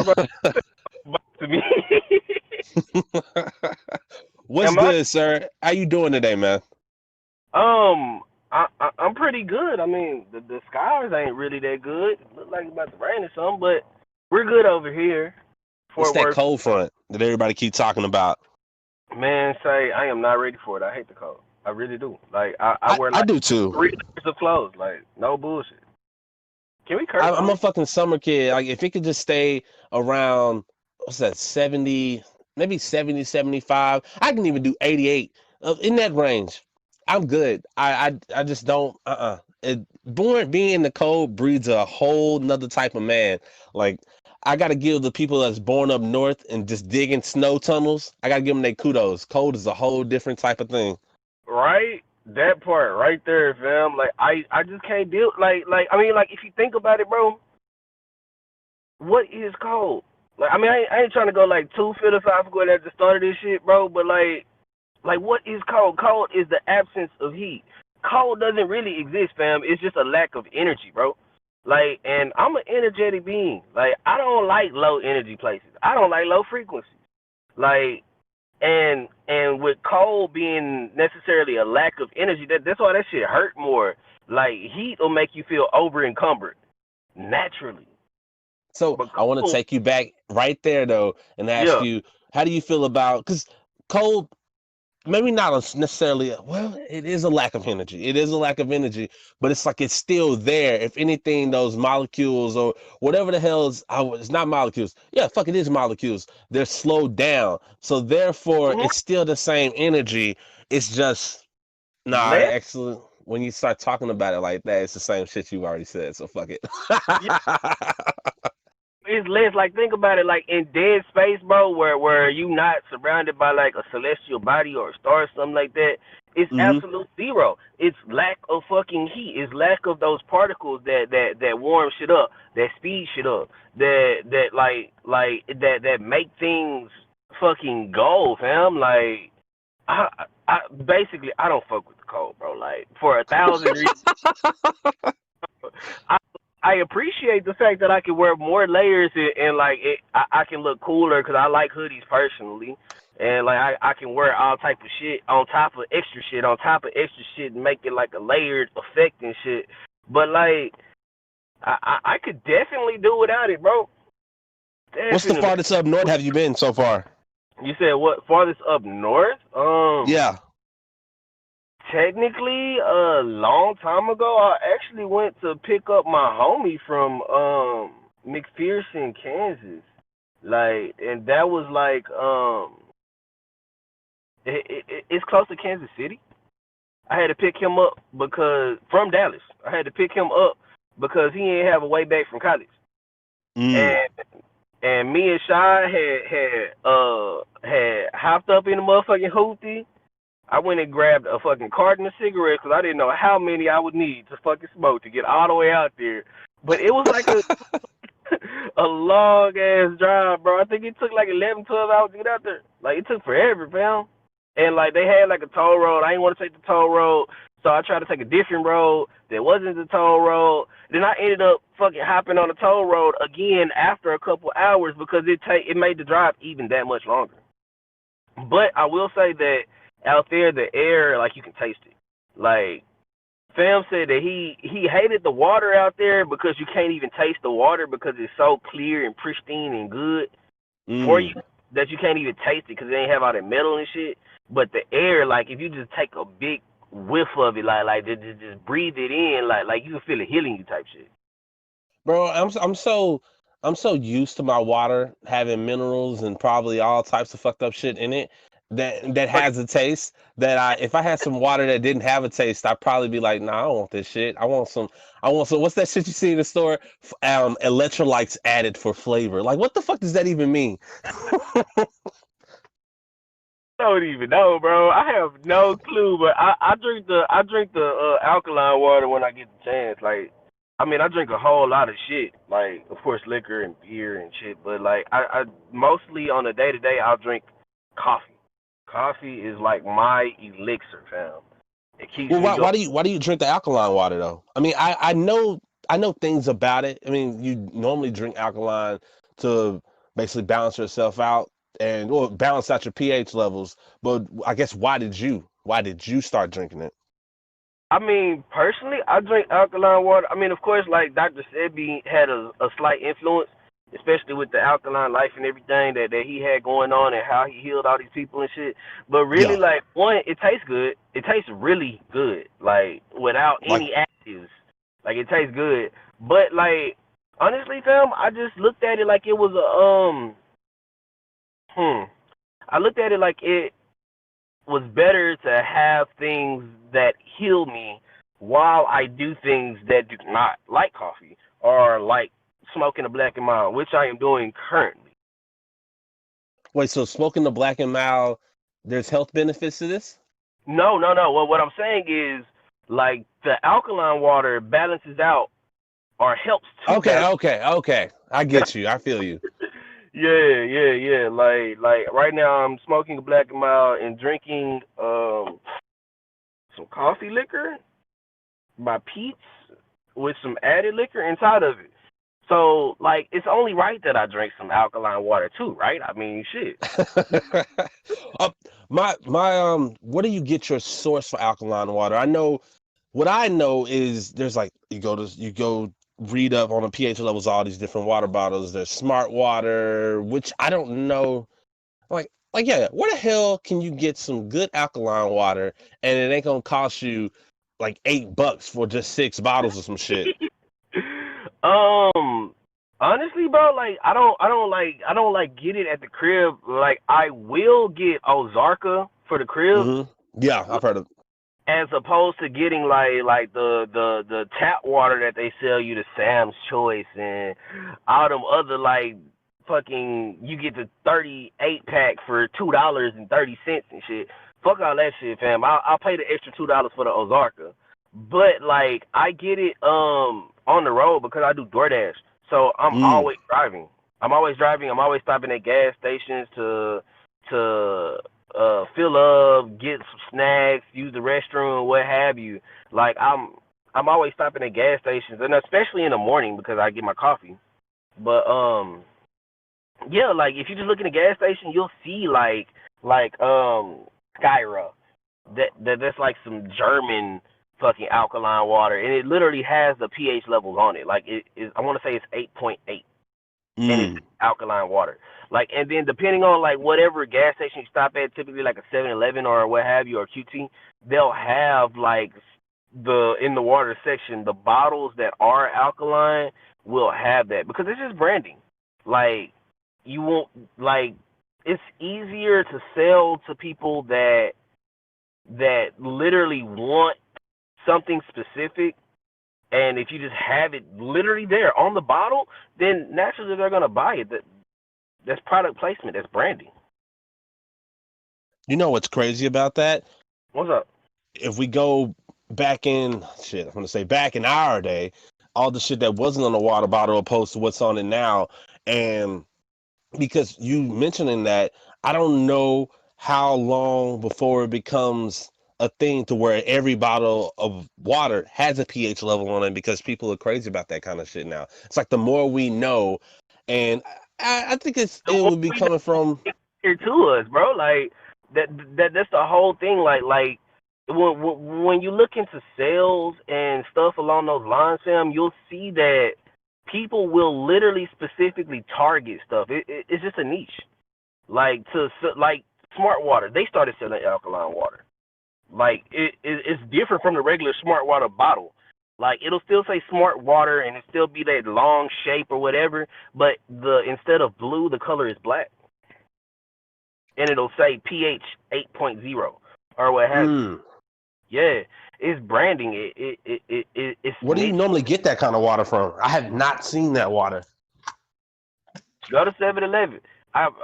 bro. To me. What's Am I? good, sir? How you doing today, man? I'm pretty good. I mean, the skies ain't really that good. Look like it's about to rain or something, but we're good over here. It's Fort that Worth, cold front that everybody keep talking about. man. Say I am not ready for it. I hate the cold. I really do. Like I I, wear I like do too. 3 layers of clothes. Like no bullshit. Can we curse I'm on a this? fucking summer kid. Like if it could just stay around, what's that, 70, maybe 70, 75. I can even do 88. In that range. I'm good. I just don't born being in the cold breeds a whole nother type of man. Like I gotta give the people that's born up north and just digging snow tunnels, I gotta give them their kudos. Cold is a whole different type of thing. Right? That part right there, fam. Like I just can't deal. Like I mean, like if you think about it, bro, what is cold? Like I mean, I ain't trying to go like too philosophical at the start of this shit, bro. But like what is cold? Cold is the absence of heat. Cold doesn't really exist, fam. It's just a lack of energy, bro. Like, and I'm an energetic being. Like, I don't like low energy places. I don't like low frequencies. Like, and with cold being necessarily a lack of energy, that's why that shit hurt more. Like, heat will make you feel over encumbered naturally. So But I want to cold, take you back right there though and ask yeah, you, how do you feel about, because cold, maybe not necessarily, well, it is a lack of energy. It is a lack of energy, but it's like it's still there. If anything, those molecules or whatever the hell is, it's not molecules. Yeah, fuck, it is molecules. They're slowed down. So therefore, mm-hmm. it's still the same energy. It's just, nah, less, excellent. When you start talking about it like that, it's the same shit you've already said. So fuck it. yeah, it's less. Like, think about it. Like in dead space, bro, where you not surrounded by like a celestial body or a star or something like that. It's Hmm. absolute zero. It's lack of fucking heat. It's lack of those particles that warm shit up, that speed shit up, that make things fucking go, fam. Like I basically I don't fuck with the cold, bro. Like for 1,000 reasons. I I appreciate the fact that I can wear more layers and like I can look cooler because I like hoodies personally, and like I can wear all type of shit on top of extra shit on top of extra shit and make it like a layered effect and shit. But like I could definitely do without it, bro. What's the Definitely. farthest up north have you been so far? You said what farthest up north? Yeah. Technically, a long time ago, I actually went to pick up my homie from McPherson, Kansas. Like, and that was like it's close to Kansas City. I had to pick him up because from Dallas. I had to pick him up because he didn't have a way back from college. Mm. And me and Shy had hopped up in the motherfucking hoopty. I went and grabbed a fucking carton of cigarettes because I didn't know how many I would need to fucking smoke to get all the way out there. But it was like a a long ass drive, bro. I think it took like 11, 12 hours to get out there. Like it took forever, fam. And like they had like a toll road. I didn't want to take the toll road, so I tried to take a different road that wasn't the toll road. Then I ended up fucking hopping on the toll road again after a couple hours because it made the drive even that much longer. But I will say that out there, the air, like you can taste it. Like Fam said that he hated the water out there because you can't even taste the water because it's so clear and pristine and good for you Mm. that you can't even taste it because it ain't have all that metal and shit. But the air, like if you just take a big whiff of it, like just breathe it in, like you can feel it healing you type shit. Bro, I'm so used to my water having minerals and probably all types of fucked up shit in it that But has a taste that if I had some water that didn't have a taste, I'd probably be like, nah, I don't want this shit. I want some what's that shit you see in the store? Electrolytes added for flavor. Like what the fuck does that even mean? I don't even know, bro. I have no clue. But I drink the alkaline water when I get the chance. Like, I mean, I drink a whole lot of shit. Like, of course, liquor and beer and shit. But like, I mostly on a day to day, I'll drink coffee. Coffee is like my elixir, fam. It keeps Well, me why going. why do you why do you drink the alkaline water though? I mean, I know things about it. I mean, you normally drink alkaline to basically balance yourself out and or balance out your pH levels. But I guess why did you start drinking it? I mean, personally, I drink alkaline water. I mean, of course, like Dr. Sebi had a slight influence, especially with the alkaline life and everything that he had going on and how he healed all these people and shit. But really, Yeah, like, one, it tastes good. It tastes really good, like, without like any additives. Like, it tastes good. But, like, honestly, fam, I just looked at it like it was I looked at it like it was better to have things that heal me while I do things that do not like coffee or like smoking a black and mild, which I am doing currently. wait, so smoking the black and mild, there's health benefits to this? No, no, no. Well, what I'm saying is like the alkaline water balances out or helps to Okay, balance. okay. I get you. I feel you. Yeah. Like right now I'm smoking a black and mild and drinking some coffee liquor by Pete's with some added liquor inside of it. So, like, it's only right that I drink some alkaline water too, right? I mean, shit. uh, where do you get your source for alkaline water? What I know is there's like you go read up on the pH levels of all these different water bottles. There's smart water, which I don't know. Yeah, where the hell can you get some good alkaline water and it ain't gonna cost you like $8 for just 6 bottles or some shit? um, honestly, bro, like, I don't like get it at the crib. Like, I will get Ozarka for the crib, Yeah, I've heard of. as opposed to getting like the tap water that they sell you, the Sam's Choice and all them other like fucking you get the 38 pack for $2.30 and shit. Fuck all that shit, fam. I'll pay the extra $2 for the Ozarka. But like I get it on the road because I do DoorDash. So I'm Mm. always driving. I'm always driving. I'm always stopping at gas stations to fill up, get some snacks, use the restroom, what have you. Like I'm always stopping at gas stations, and especially in the morning because I get my coffee. But yeah, like if you just look in the gas station, you'll see like Skyra. That's like some German fucking alkaline water, and it literally has the pH levels on it. Like it is, I want to say it's 8.8. And it's Mm. alkaline water. Like, and then depending on like whatever gas station you stop at, typically like a 7-Eleven or what have you, or QT, they'll have like in the water section, the bottles that are alkaline will have that because it's just branding. Like, you won't like it's easier to sell to people that literally want something specific. And if you just have it literally there on the bottle, then naturally they're gonna buy it. That's product placement. That's branding. You know what's crazy about that? What's up? If we go back in I'm gonna say back in our day, all the shit that wasn't on the water bottle opposed to what's on it now, and because you mentioning that, I don't know how long before it becomes a thing to where every bottle of water has a pH level on it because people are crazy about that kind of shit now. It's like the more we know, and I think The it more would be we know coming from. here to us, bro. Like that's the whole thing. Like when you look into sales and stuff along those lines, Sam, you'll see that people will literally specifically target stuff. It's just a niche. Like smart water, they started selling alkaline water. Like it's different from the regular smart water bottle. Like it'll still say smart water and it still be that long shape or whatever, but the instead of blue, the color is black, and it'll say pH 8.0 or what have you. Mm, Yeah, it's branding. It's where do you niche. normally get that kind of water from? I have not seen that water. Go to 7-Eleven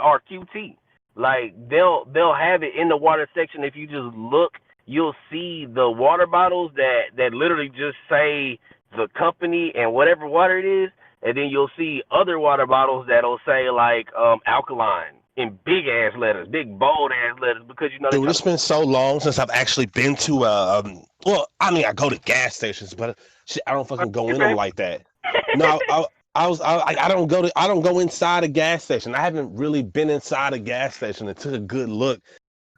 or QT. Like they'll have it in the water section. If you just look, you'll see the water bottles that literally just say the company and whatever water it is, and then you'll see other water bottles that'll say like alkaline in big ass letters, big bold ass letters, because you know they're Dude, trying it's been so long since I've actually been to well, I mean, I go to gas stations, but shit, I don't fucking go in them to. like that. No, I don't go inside a gas station. I haven't really been inside a gas station and took a good look.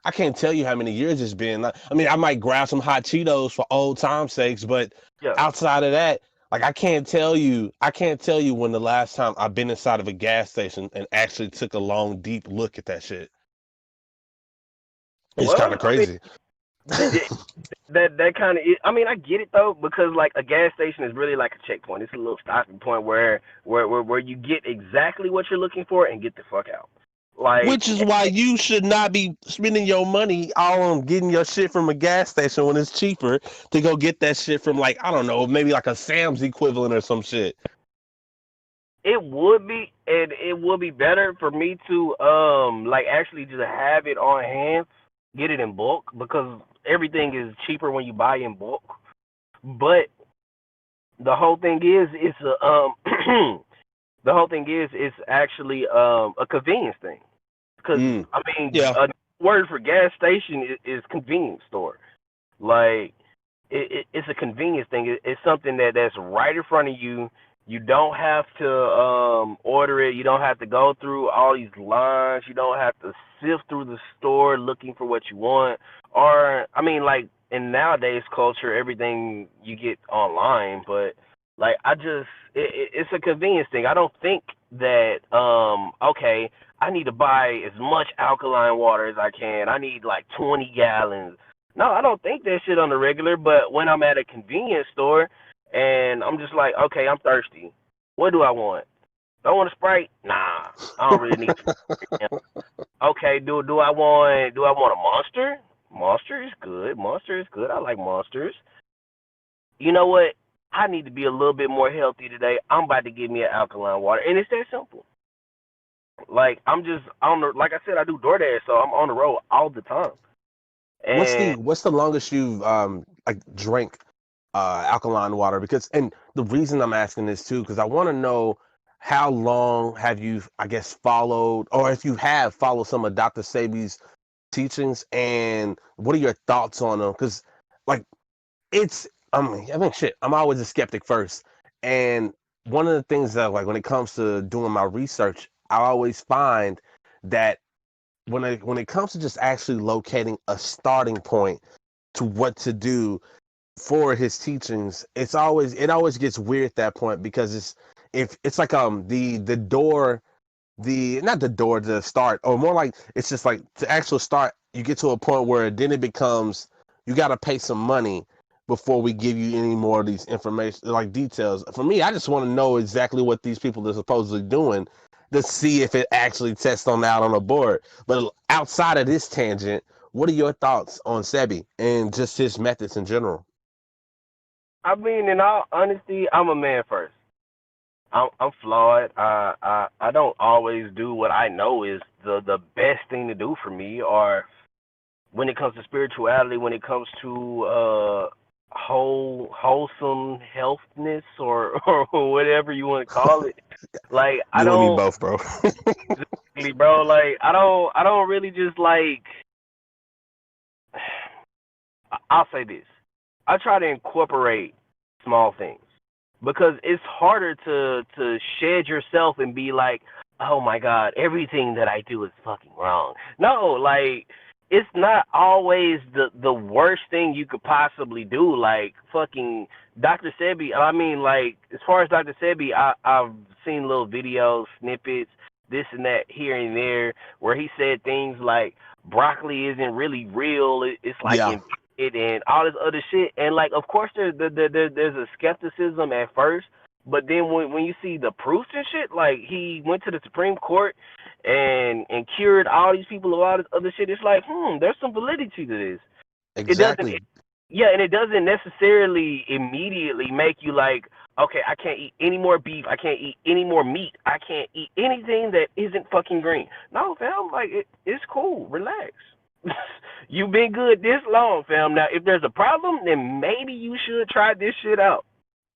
I can't tell you how many years it's been. I mean, I might grab some hot Cheetos for old time's sakes, but Yeah. outside of that, like I can't tell you when the last time I've been inside of a gas station and actually took a long, deep look at that shit. It's kind Well, of I mean, crazy. th- that kind of. I mean, I get it though, because like a gas station is really like a checkpoint. It's a little stopping point where you get exactly what you're looking for and get the fuck out. Like, Which is why you should not be spending your money all on getting your shit from a gas station when it's cheaper to go get that shit from, like, I don't know, maybe like a Sam's equivalent or some shit. it would be, and it would be better for me to like actually just have it on hand, get it in bulk, because everything is cheaper when you buy in bulk. But the whole thing is it's a the whole thing is it's actually a convenience thing. Because Mm. I mean, Yeah. a word for gas station is convenience store. Like it's a convenience thing. It's something that's right in front of you. You don't have to order it. You don't have to go through all these lines. You don't have to sift through the store looking for what you want. Or I mean, like in nowadays culture, everything you get online. But like it's a convenience thing. I don't think that okay, I need to buy as much alkaline water as I can. I need like 20 gallons. No, I don't think that shit on the regular, but when I'm at a convenience store and I'm just like, okay, I'm thirsty. What do I want? Do I want a Sprite? Nah, I don't really need Sprite. Okay, do I want a Monster? Monster is good. Monster is good. I like Monsters. You know what? I need to be a little bit more healthy today. I'm about to get me an alkaline water, and it's that simple. Like I'm just on the, like I said, I do DoorDash, so I'm on the road all the time. And What's the longest you've like drank alkaline water? Because, and the reason I'm asking this too, because I want to know how long have you, I guess, followed, or if you have followed some of Dr. Sebi's teachings, and what are your thoughts on them? Because, like, it's I mean, shit, I'm always a skeptic first, and one of the things that, like, when it comes to doing my research, I always find that when it comes to just actually locating a starting point to what to do for his teachings, it always gets weird at that point, because if it's like the door, the not the door to start, or more like it's just like to actual start, you get to a point where then it becomes you got to pay some money before we give you any more of these information, like details. For me, I just want to know exactly what these people are supposedly doing to see if it actually tests on out on a board. But outside of this tangent, what are your thoughts on Sebi and just his methods in general? I mean, in all honesty, I'm a man first. I'm flawed. I don't always do what I know is the best thing to do for me, or when it comes to spirituality, when it comes to wholesome healthness, or or whatever you want to call it. Like I You and me don't both, bro. exactly, bro. Like I don't really just like. I'll say this. I try to incorporate small things, because it's harder to shed yourself and be like, oh my god, everything that I do is fucking wrong. No, like it's not always the worst thing you could possibly do. Like fucking Dr. Sebi. I mean, like as far as Dr. Sebi, I've seen little videos, snippets, this and that here and there, where he said things like broccoli isn't really real. It's like Yeah. it and all this other shit. And like, of course, there's a skepticism at first, but then when you see the proofs and shit, like he went to the Supreme Court and cured all these people of all this other shit. It's like, there's some validity to this. It doesn't, Exactly. yeah, and it doesn't necessarily immediately make you like, okay, I can't eat any more beef. I can't eat any more meat. I can't eat anything that isn't fucking green. No, fam, like it's cool. Relax. You've been good this long, fam. Now, if there's a problem, then maybe you should try this shit out.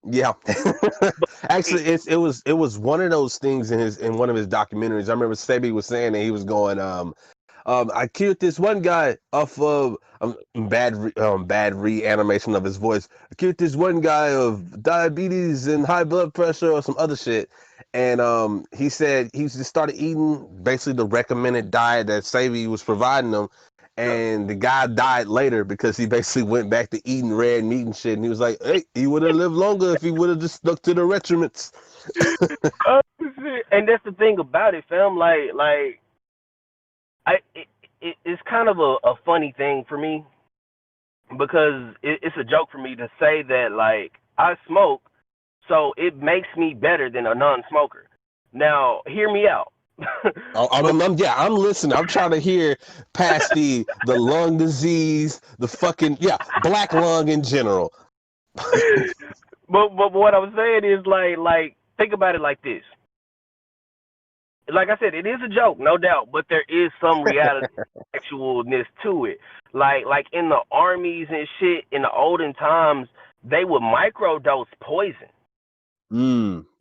Yeah. But Actually, it was one of those things in one of his documentaries. I remember Sebi was saying that he was going, I killed this one guy off of bad reanimation of his voice. I killed this one guy of diabetes and high blood pressure or some other shit. and he said he just started eating basically the recommended diet that Savvy was providing him, and the guy died later because he basically went back to eating red meat and shit. And he was like, "Hey, he would have lived longer if he would have just stuck to the regiments." Oh, shit. And that's the thing about it, fam. Like it's kind of a funny thing for me because it's a joke for me to say that like I smoke, so it makes me better than a non-smoker. Now, hear me out. I'm listening. I'm trying to hear past the lung disease, the fucking black lung in general. but what I was saying is like think about it like this. Like I said, it is a joke, no doubt, but there is some reality, actualness to it. Like in the armies and shit in the olden times, they would microdose poison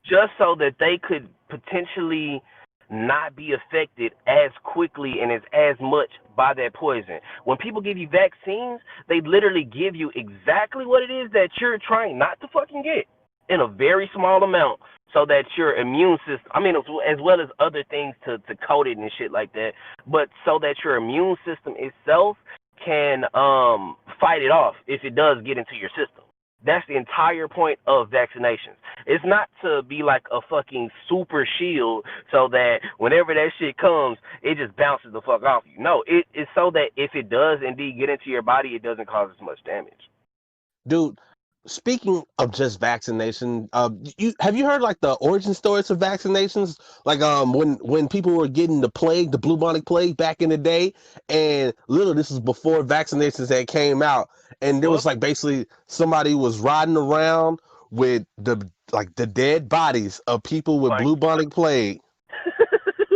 just so that they could potentially not be affected as quickly and as much by that poison. When people give you vaccines, they literally give you exactly what it is that you're trying not to fucking get in a very small amount so that your immune system, I mean, as well as other things to coat it and shit like that, but so that your immune system itself can fight it off if it does get into your system. That's the entire point of vaccinations. It's not to be like a fucking super shield so that whenever that shit comes, it just bounces the fuck off you. No, it's so that if it does indeed get into your body, it doesn't cause as much damage. Dude, speaking of just vaccination, have you heard like the origin stories of vaccinations? Like when people were getting the plague, the bubonic plague back in the day, and literally this is before vaccinations had came out, and there was like basically somebody was riding around with the dead bodies of people with bubonic plague.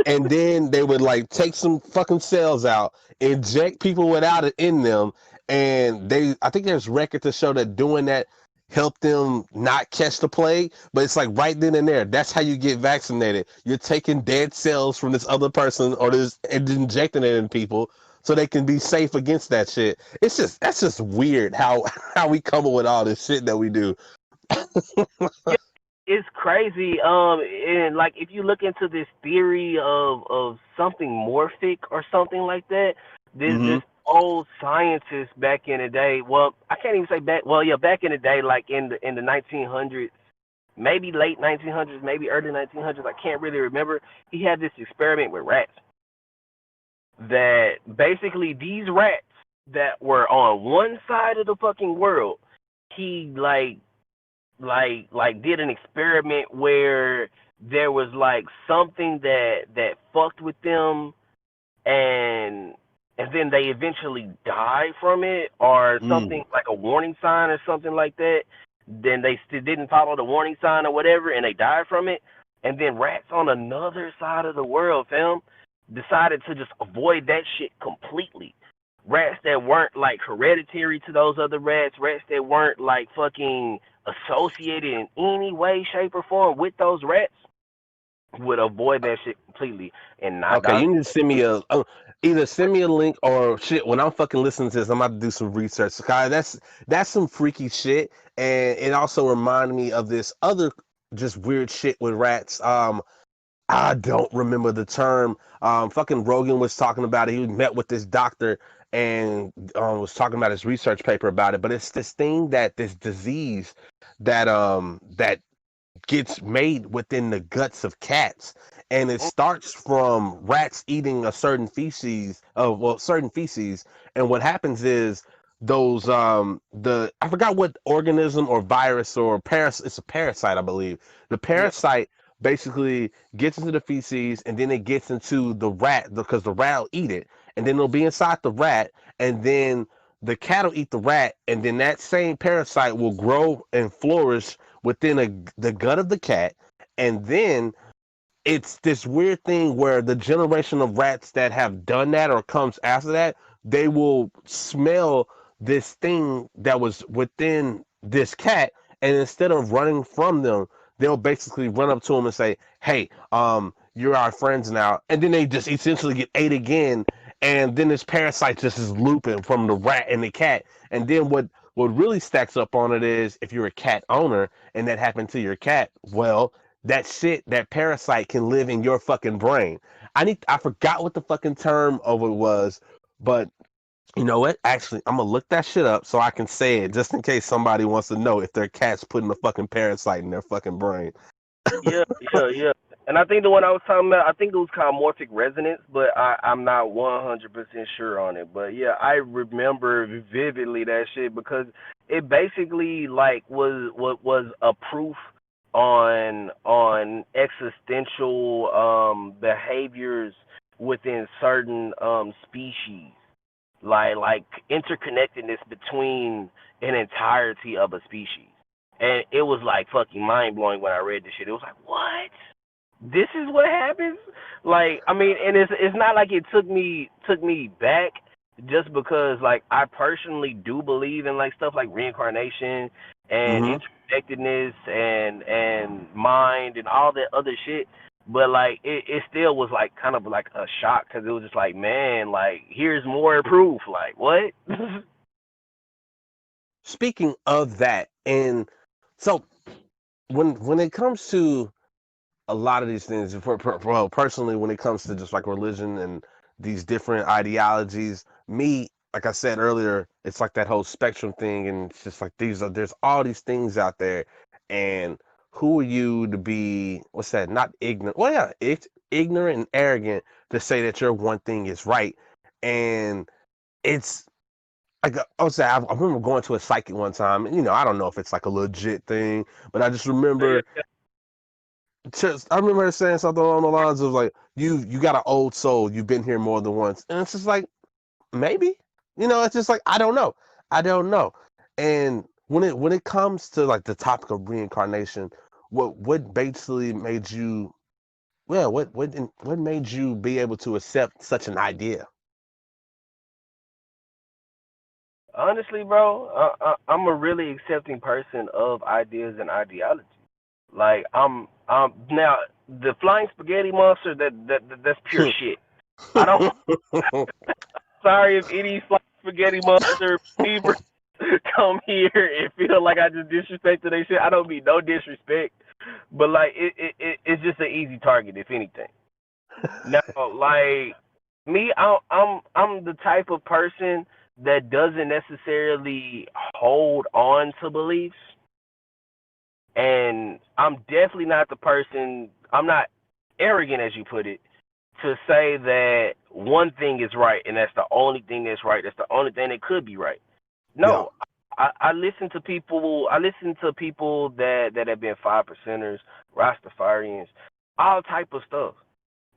And then they would like take some fucking cells out, inject people without it in them, and I think there's record to show that doing that helped them not catch the plague. But it's like right then and there, that's how you get vaccinated. You're taking dead cells from this other person and injecting it in people so they can be safe against that shit. That's just weird how we come up with all this shit that we do. It's crazy. And like if you look into this theory of something morphic or something like that, this old scientist back in the day. Well, I can't even say back. Well, yeah, back in the day, like in the 1900s, maybe late 1900s, maybe early 1900s. I can't really remember. He had this experiment with rats. That basically these rats that were on one side of the fucking world, he like did an experiment where there was like something that fucked with them and then they eventually died from it or something like a warning sign or something like that. Then they still didn't follow the warning sign or whatever and they died from it. And then rats on another side of the world, fam, decided to just avoid that shit completely. Rats that weren't like hereditary to those other rats that weren't like fucking associated in any way, shape, or form with those rats would avoid that shit completely and not. Okay, you need to send me either send me a link or shit. When I'm fucking listening to this, I'm about to do some research. That's some freaky shit, and it also reminded me of this other just weird shit with rats. I don't remember the term. Fucking Rogan was talking about it. He met with this doctor and was talking about his research paper about it. But it's this disease that gets made within the guts of cats, and it starts from rats eating a certain feces. And what happens is those I forgot what organism or virus or it's a parasite, I believe. The parasite basically gets into the feces and then it gets into the rat because the rat will eat it, and then it'll be inside the rat, and then the cat will eat the rat, and then that same parasite will grow and flourish within the gut of the cat. And then it's this weird thing where the generation of rats that have done that or comes after that, they will smell this thing that was within this cat, and instead of running from them, they'll basically run up to them and say, "Hey, you're our friends now," and then they just essentially get ate again, and then this parasite just is looping from the rat and the cat. And then what really stacks up on it is if you're a cat owner and that happened to your cat, well, that shit, that parasite can live in your fucking brain. I forgot what the fucking term of it was, but you know what? Actually, I'm gonna look that shit up so I can say it just in case somebody wants to know if their cat's putting a fucking parasite in their fucking brain. Yeah, yeah, yeah. And I think the one I was talking about, I think it was called morphic resonance, but I'm not 100% sure on it. But yeah, I remember vividly that shit because it basically like was a proof on existential behaviors within certain species, like interconnectedness between an entirety of a species. And it was like fucking mind blowing when I read this shit. It was like, what? This is what happens? Like, I mean, and it's not like it took me back just because like I personally do believe in like stuff like reincarnation and Hmm. interconnectedness and mind and all that other shit. But like it still was like kind of like a shock because it was just like, man, like here's more proof. Like what? Speaking of that, and so when it comes to a lot of these things, well, personally, when it comes to just like religion and these different ideologies, me, like I said earlier, it's like that whole spectrum thing, and it's just like there's all these things out there, and who are you to be, what's that, not ignorant? Well, yeah, it's ignorant and arrogant to say that your one thing is right, and it's like I would say, I remember going to a psychic one time, and I don't know if it's like a legit thing, but I just remember Yeah, I remember her saying something along the lines of like, you got an old soul, you've been here more than once. And it's just like, maybe. It's just like I don't know. And when it comes to like the topic of reincarnation, what basically made you, well, what made you be able to accept such an idea? honestly, bro, I'm a really accepting person of ideas and ideology. Like I'm now the flying spaghetti monster. That's pure shit. I don't. Sorry if any flying spaghetti monster people come here and feel like I just disrespected their shit. I don't mean no disrespect, but like it's just an easy target if anything. Now, like me, I'm the type of person that doesn't necessarily hold on to beliefs, and I'm definitely not the person. I'm not arrogant, as you put it, to say that one thing is right and that's the only thing that's right. That's the only thing that could be right. Yeah. No, I listen to people. I listen to people that have been 5%ers, Rastafarians, all type of stuff,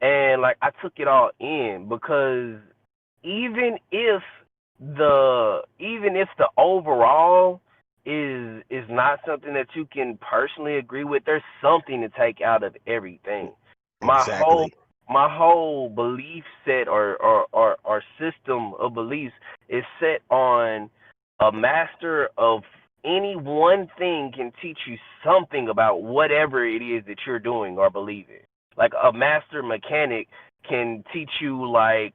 and like I took it all in because even if the overall is not something that you can personally agree with, there's something to take out of everything. My whole Exactly. my whole belief set or system of beliefs is set on a master of any one thing can teach you something about whatever it is that you're doing or believing. Like a master mechanic can teach you like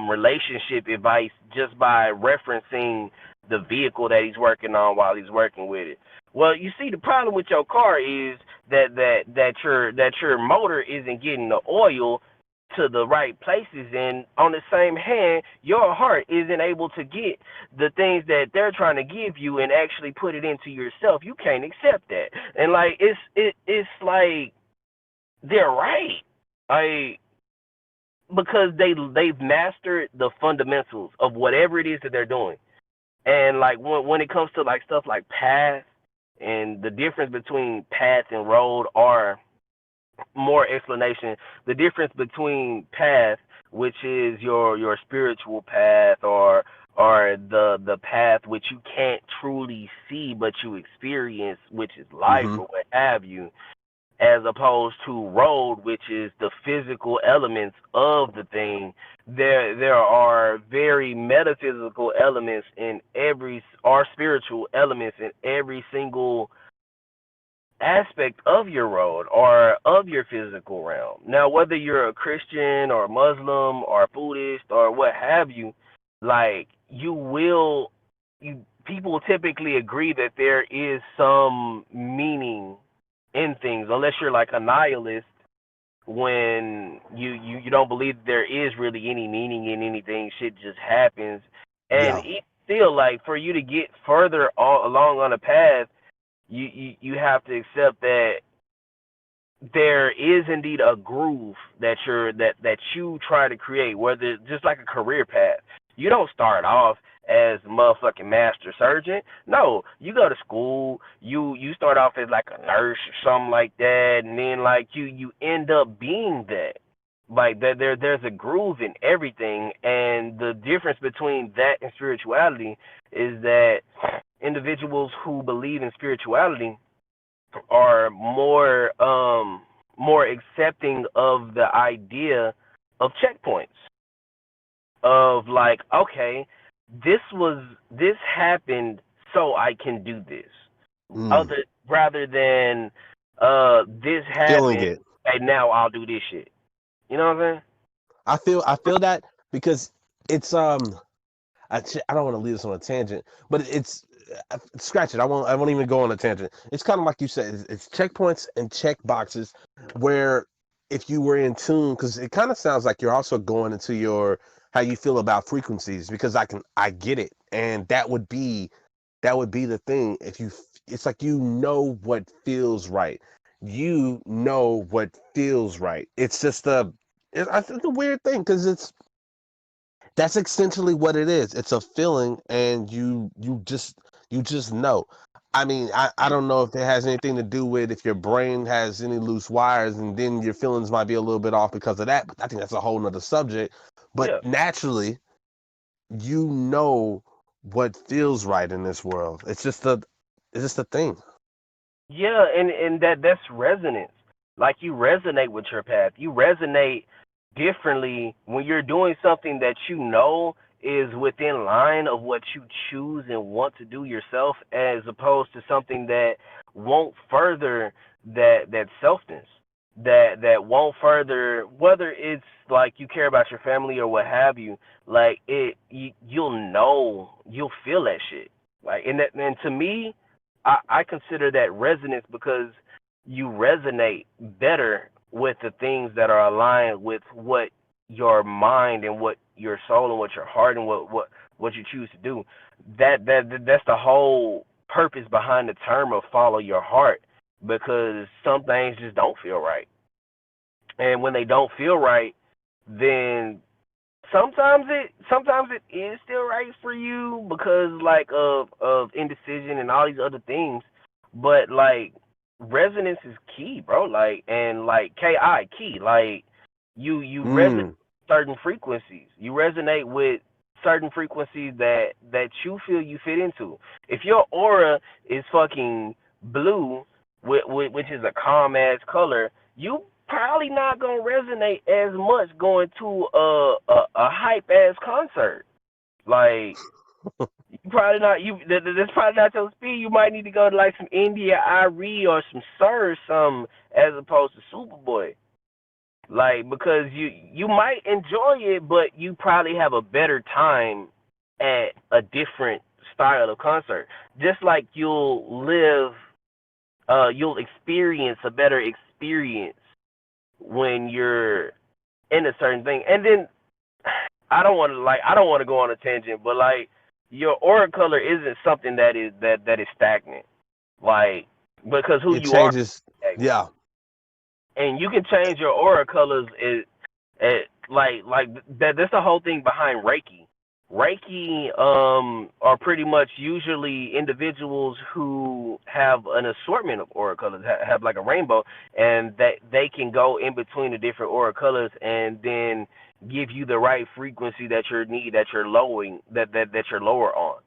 relationship advice just by referencing the vehicle that he's working on while he's working with it. Well, you see, the problem with your car is that your motor isn't getting the oil to the right places, and on the same hand, your heart isn't able to get the things that they're trying to give you and actually put it into yourself. You can't accept that, and like it's like they're right. I because they've mastered the fundamentals of whatever it is that they're doing. And like when it comes to like stuff like path and the difference between path and road, or more explanation, the difference between path, which is your spiritual path, or the path which you can't truly see but you experience, which is life Hmm. or what have you, as opposed to road, which is the physical elements of the thing. There are very metaphysical elements in every, or spiritual elements in every single aspect of your road or of your physical realm. Now, whether you're a Christian or a Muslim or a Buddhist or what have you, like you people typically agree that there is some meaning in things, unless you're like a nihilist, when you don't believe there is really any meaning in anything. Shit just happens, and Yeah. it still, like, for you to get further along on a path, you have to accept that there is indeed a groove that you try to create, whether just like a career path. You don't start off as motherfucking master surgeon. No, you go to school, you start off as like a nurse or something like that, and then like you end up being that. Like that there's a groove in everything, and the difference between that and spirituality is that individuals who believe in spirituality are more accepting of the idea of checkpoints, of like, okay, this happened so I can do this, Mm. other rather than this Feeling happened it. and now I'll do this shit. You know what I'm saying? I feel that because it's I don't want to lead us on a tangent, but it's scratch it. I won't even go on a tangent. It's kind of like you said. It's checkpoints and check boxes where if you were in tune, because it kind of sounds like you're also going into your how you feel about frequencies, because I get it, and that would be the thing. It's like what feels right. You know what feels right. It's just I think a weird thing because that's essentially what it is. It's a feeling, and you just know. I mean, I don't know if it has anything to do with if your brain has any loose wires, and then your feelings might be a little bit off because of that. But I think that's a whole nother subject. But Yeah. naturally, you know what feels right in this world. It's just a thing. Yeah, and that's resonance. Like, you resonate with your path. You resonate differently when you're doing something that you know is within line of what you choose and want to do yourself, as opposed to something that won't further that selfness. That won't further, whether it's like you care about your family or what have you, like you'll feel that shit. Like, and to me, I consider that resonance, because you resonate better with the things that are aligned with what your mind and what your soul and what your heart and what you choose to do. That's the whole purpose behind the term of follow your heart, because some things just don't feel right. And when they don't feel right, then sometimes it is still right for you because, like, of indecision and all these other things. But like, resonance is key, bro. Like, and like key, like, you resonate Mm. with certain frequencies. You resonate with certain frequencies that you feel you fit into. If your aura is fucking blue, which is a calm ass color, you probably not gonna resonate as much going to a hype ass concert. Like, you probably not that's probably not your speed. You might need to go to like some India Irie or some Sir or something, as opposed to Superboy. Like, because you might enjoy it, but you probably have a better time at a different style of concert. Just like you'll experience a better experience when you're in a certain thing. And then I don't want to go on a tangent, but like, your aura color isn't something that is stagnant. Like, because who It you are changes. is stagnant. Yeah. And you can change your aura colors. Like that's the whole thing behind Reiki. Reiki are pretty much usually individuals who have an assortment of aura colors, have like a rainbow, and that they can go in between the different aura colors and then give you the right frequency that you're lowering, that you're lower on.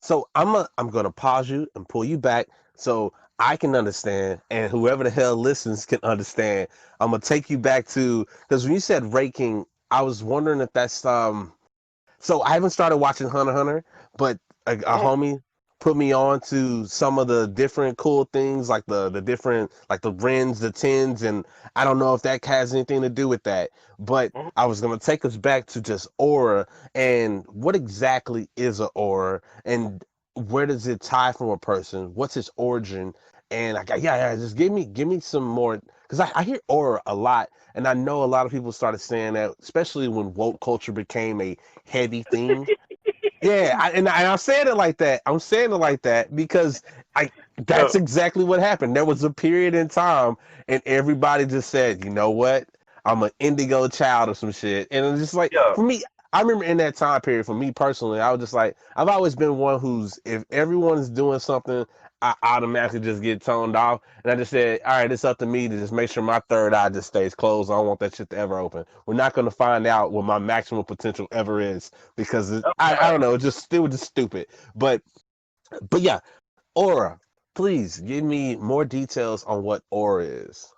So I'm gonna pause you and pull you back so I can understand, and whoever the hell listens can understand. I'm gonna take you back to because when you said raking, I was wondering if that's So I haven't started watching Hunter x Hunter, but a Mhm. homie put me on to some of the different cool things, like the different like the Rens, the tens, and I don't know if that has anything to do with that. But Mhm. I was gonna take us back to just aura and what exactly is an aura and where does it tie from a person? What's its origin? And I got, yeah, just give me some more, because I hear aura a lot, and I know a lot of people started saying that, especially when woke culture became a heavy thing. Yeah, I'm saying it like that. I'm saying it like that because I Yeah. that's exactly what happened. There was a period in time, and everybody just said, you know what? I'm an indigo child or some shit. And it's just like, Yeah. for me, I remember in that time period, for me personally, I was just like, I've always been one who's, if everyone's doing something, I automatically just get toned off. And I just said, all right, it's up to me to just make sure my third eye just stays closed. I don't want that shit to ever open. We're not going to find out what my maximum potential ever is, because I Okay. don't know, it was just stupid. But yeah, aura. Please give me more details on what aura is.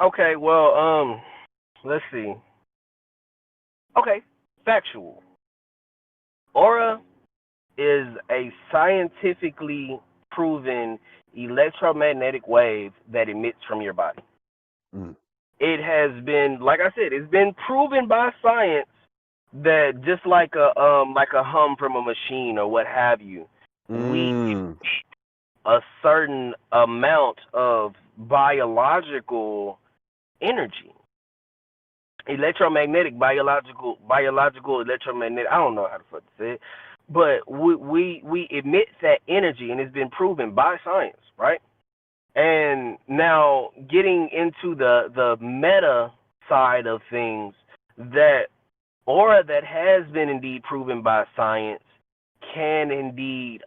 Okay. Well, let's see. Okay. Factual. Aura is a scientifically proven electromagnetic wave that emits from your body. Mm. It has been, like I said, it's been proven by science that just like a hum from a machine or what have you, we Mm. a certain amount of biological energy, electromagnetic, biological, electromagnetic. I don't know how to fucking say it, but we emit that energy, and it's been proven by science, right? And now getting into the meta side of things, that aura that has been indeed proven by science can indeed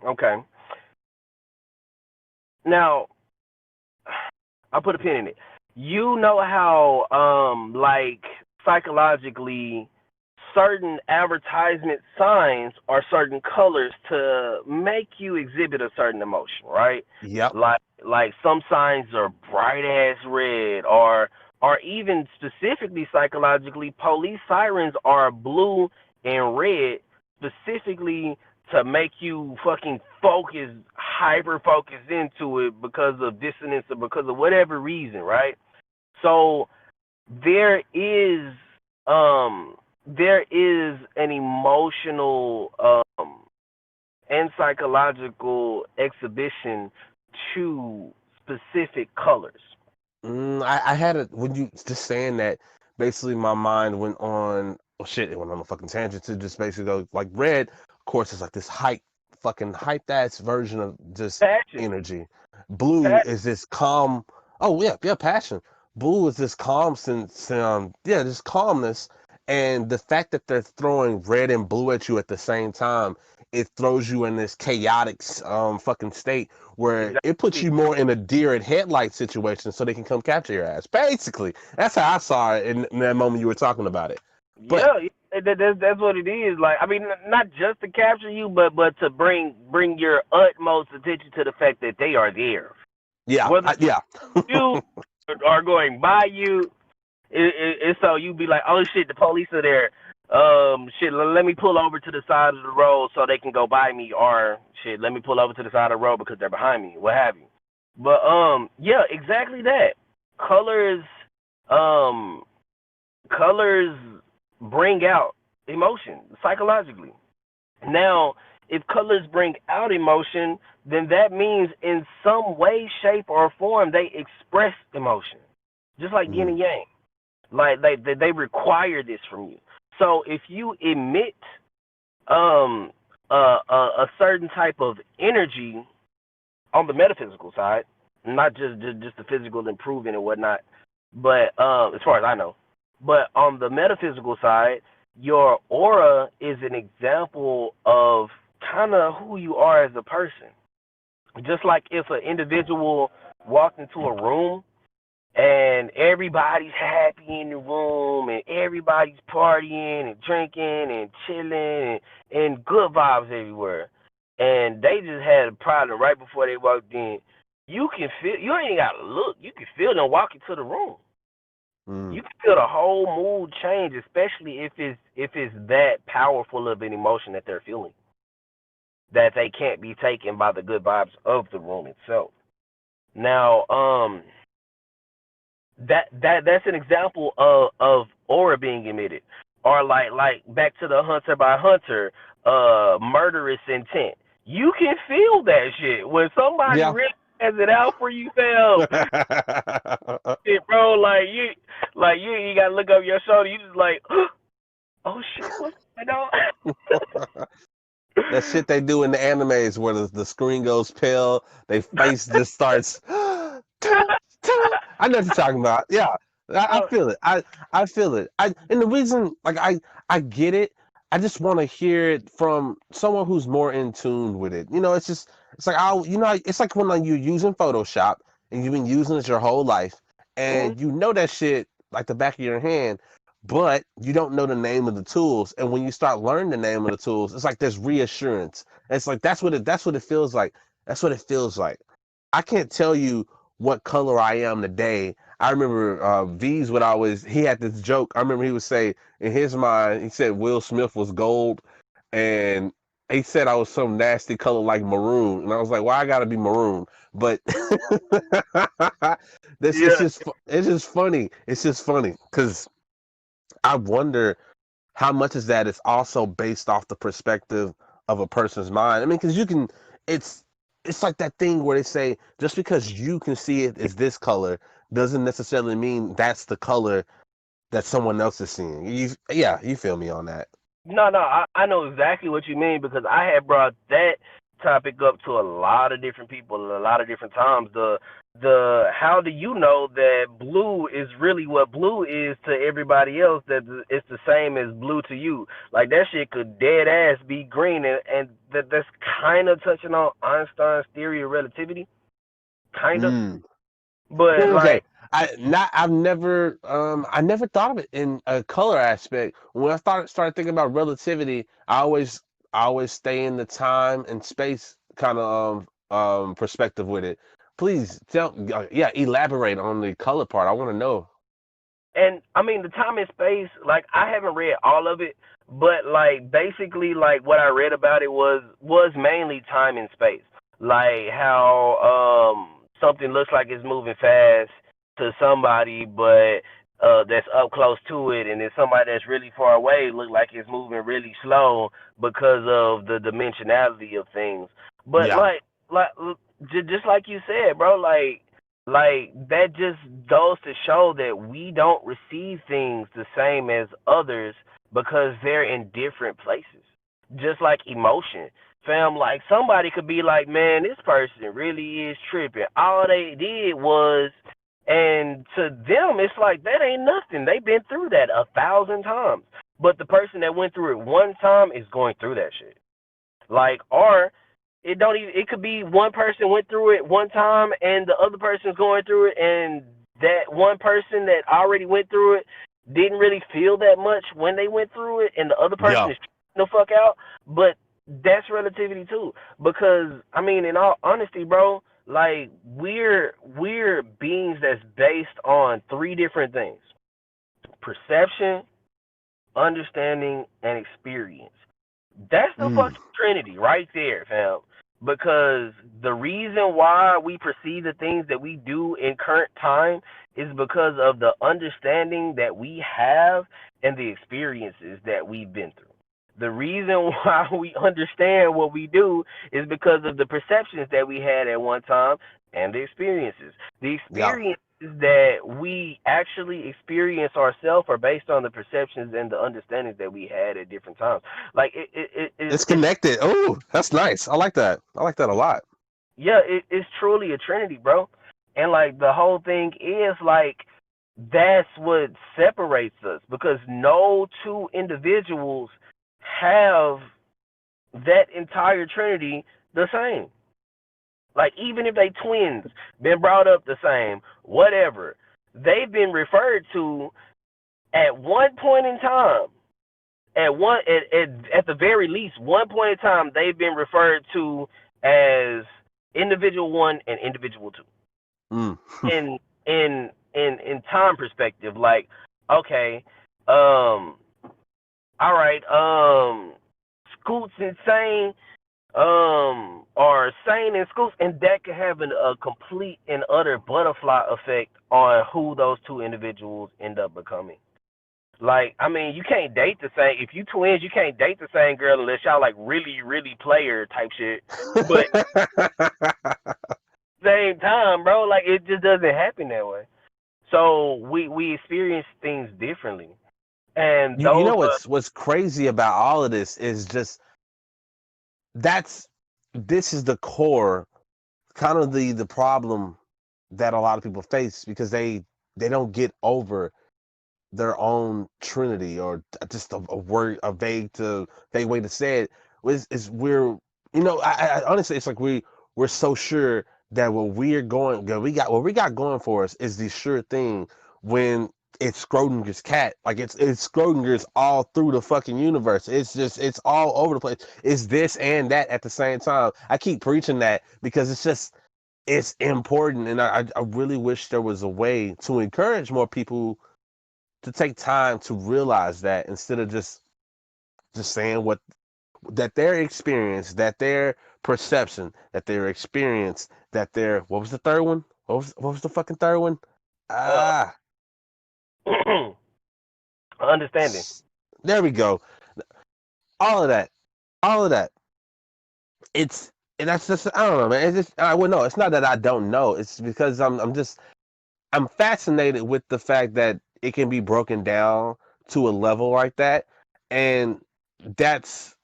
okay. Now I'll put a pin in it. You know how like psychologically certain advertisement signs are certain colors to make you exhibit a certain emotion, right? Yep. Like some signs are bright ass red, or even specifically psychologically, police sirens are blue and red specifically to make you fucking focus, hyper focus into it because of dissonance or because of whatever reason, right? So there is there is an emotional and psychological exhibition to specific colors. I had it when you just saying that. Basically, my mind went on, oh shit, it went on a fucking tangent to just basically go like red. Of course, it's like this fucking hype ass version of just Passion. energy. Blue Passion. is this calm. Oh yeah, yeah, passion. Blue is this calm sense, yeah, this calmness, and the fact that they're throwing red and blue at you at the same time, it throws you in this chaotic fucking state where it puts Exactly. you more in a deer in headlight situation so they can come capture your ass. Basically, that's how I saw it in that moment you were talking about it. But Yeah, that's what it is. Like, I mean, not just to capture you, but to bring your utmost attention to the fact that they are there. yeah, Whether yeah. you are going by you, it's so you be like, oh shit, the police are there. Shit, let me pull over to the side of the road so they can go by me, or shit, let me pull over to the side of the road because they're behind me, what have you. But yeah, exactly that. Colors, um, colors bring out emotion psychologically. Now, if colors bring out emotion, then that means in some way, shape, or form they express emotion, just like yin Mm, and yang. Like they require this from you. So if you emit um a certain type of energy on the metaphysical side, not just the physical improving and whatnot, but as far as I know, but on the metaphysical side, your aura is an example of kind of who you are as a person. Just like if an individual walked into a room and everybody's happy in the room and everybody's partying and drinking and chilling and good vibes everywhere, and they just had a problem right before they walked in, you can feel, you ain't gotta look, you can feel them walk into the room. mm, You can feel the whole mood change, especially if it's that powerful of an emotion that they're feeling, that they can't be taken by the good vibes of the room itself. Now, that's an example of aura being emitted, or like back to the Hunter by Hunter, murderous intent. you can feel that shit when somebody Yeah. really has it out for you, fam. Shit, bro, you gotta look over your shoulder. You just like, oh shit, what's going on? That shit they do in the animes where the screen goes pale, they face just starts. I know what you're talking about. Yeah, I Oh, feel it. I feel it. And the reason, like I get it. I just want to hear it from someone who's more in tune with it. You know, it's like it's like when you're using Photoshop and you've been using it your whole life, mhm. and you know that shit like the back of your hand, but you don't know the name of the tools. And when you start learning the name of the tools, it's like there's reassurance. It's like that's what it feels like. That's what it feels like. I can't tell you what color I am today. I remember V's would always he had this joke. I remember he would say in his mind, he said Will Smith was gold, and he said I was some nasty color like maroon, and I was like, "Why I gotta be maroon?" But this Yeah. it's just funny. It's just funny because I wonder how much is that is also based off the perspective of a person's mind. I mean, because it's it's like that thing where they say just because you can see it as this color doesn't necessarily mean that's the color that someone else is seeing. Yeah, you feel me on that. No, I know exactly what you mean because I had brought that topic up to a lot of different people at a lot of different times. The how do you know that blue is really what blue is to everybody else? That it's the same as blue to you. Like that shit could dead ass be green, and that's kind of touching on Einstein's theory of relativity, kind of. Mm. But Okay. like, I never thought of it in a color aspect. When I started thinking about relativity, I always stay in the time and space kind of perspective with it. Please yeah, elaborate on the color part. I want to know. and I mean the time and space, like I haven't read all of it, but like basically like what I read about it was mainly time and space. Like how something looks like it's moving fast to somebody but that's up close to it, and then somebody that's really far away look like it's moving really slow because of the dimensionality of things. But Yeah. like just like you said, bro, like that just goes to show that we don't receive things the same as others because they're in different places. Just like emotion. Fam, like somebody could be like, man, this person really is tripping. All they did was, and to them, it's like that ain't nothing. They've been through that 1,000 times. But the person that went through it one time is going through that shit. Like, or it don't even. It could be one person went through it one time, and the other person's going through it, and that one person that already went through it didn't really feel that much when they went through it, and the other person Yeah. is the fuck out. But that's relativity too, because I mean, in all honesty, bro, like we're beings that's based on three different things: perception, understanding, and experience. That's the Mm. fucking Trinity right there, fam. Because the reason why we perceive the things that we do in current time is because of the understanding that we have and the experiences that we've been through. The reason why we understand what we do is because of the perceptions that we had at one time and the experiences. The Yeah. experiences that we actually experience ourselves are based on the perceptions and the understandings that we had at different times. Like It's it's connected. Oh, that's nice. I like that. I like that a lot. yeah, it's truly a trinity, bro. And like the whole thing is like that's what separates us because no two individuals have that entire trinity the same. Like even if they twins, been brought up the same, whatever, they've been referred to at one point in time. At the very least one point in time they've been referred to as individual one and individual two Mm. in in time perspective. Like, okay, um all right, Scoots and Sane, or Sane and Scoots, and that could have a complete and utter butterfly effect on who those two individuals end up becoming. Like, I mean, you can't date the same. If you twins, you can't date the same girl unless y'all like really, really player type shit. But same time, bro, like it just doesn't happen that way. So we experience things differently, and you those know are what's crazy about all of this is just that's this is the core kind of the problem that a lot of people face because they don't get over their own trinity or just a word a vague way to say it is we're I honestly it's like we're so sure that what we got going for us is the sure thing when it's Schrodinger's cat. Like it's Schrodinger's all through the fucking universe. It's all over the place. It's this and that at the same time. I keep preaching that because it's important, and I really wish there was a way to encourage more people to take time to realize that instead of just saying what that their experience, that their perception, that their experience, that their what was the third one? What was the fucking third one? uh, Ah, understanding. there we go. All of that, all of that. It's and that's just I don't know, man. It's just well, no, it's not that I don't know. It's because I'm fascinated with the fact that it can be broken down to a level like that, and that's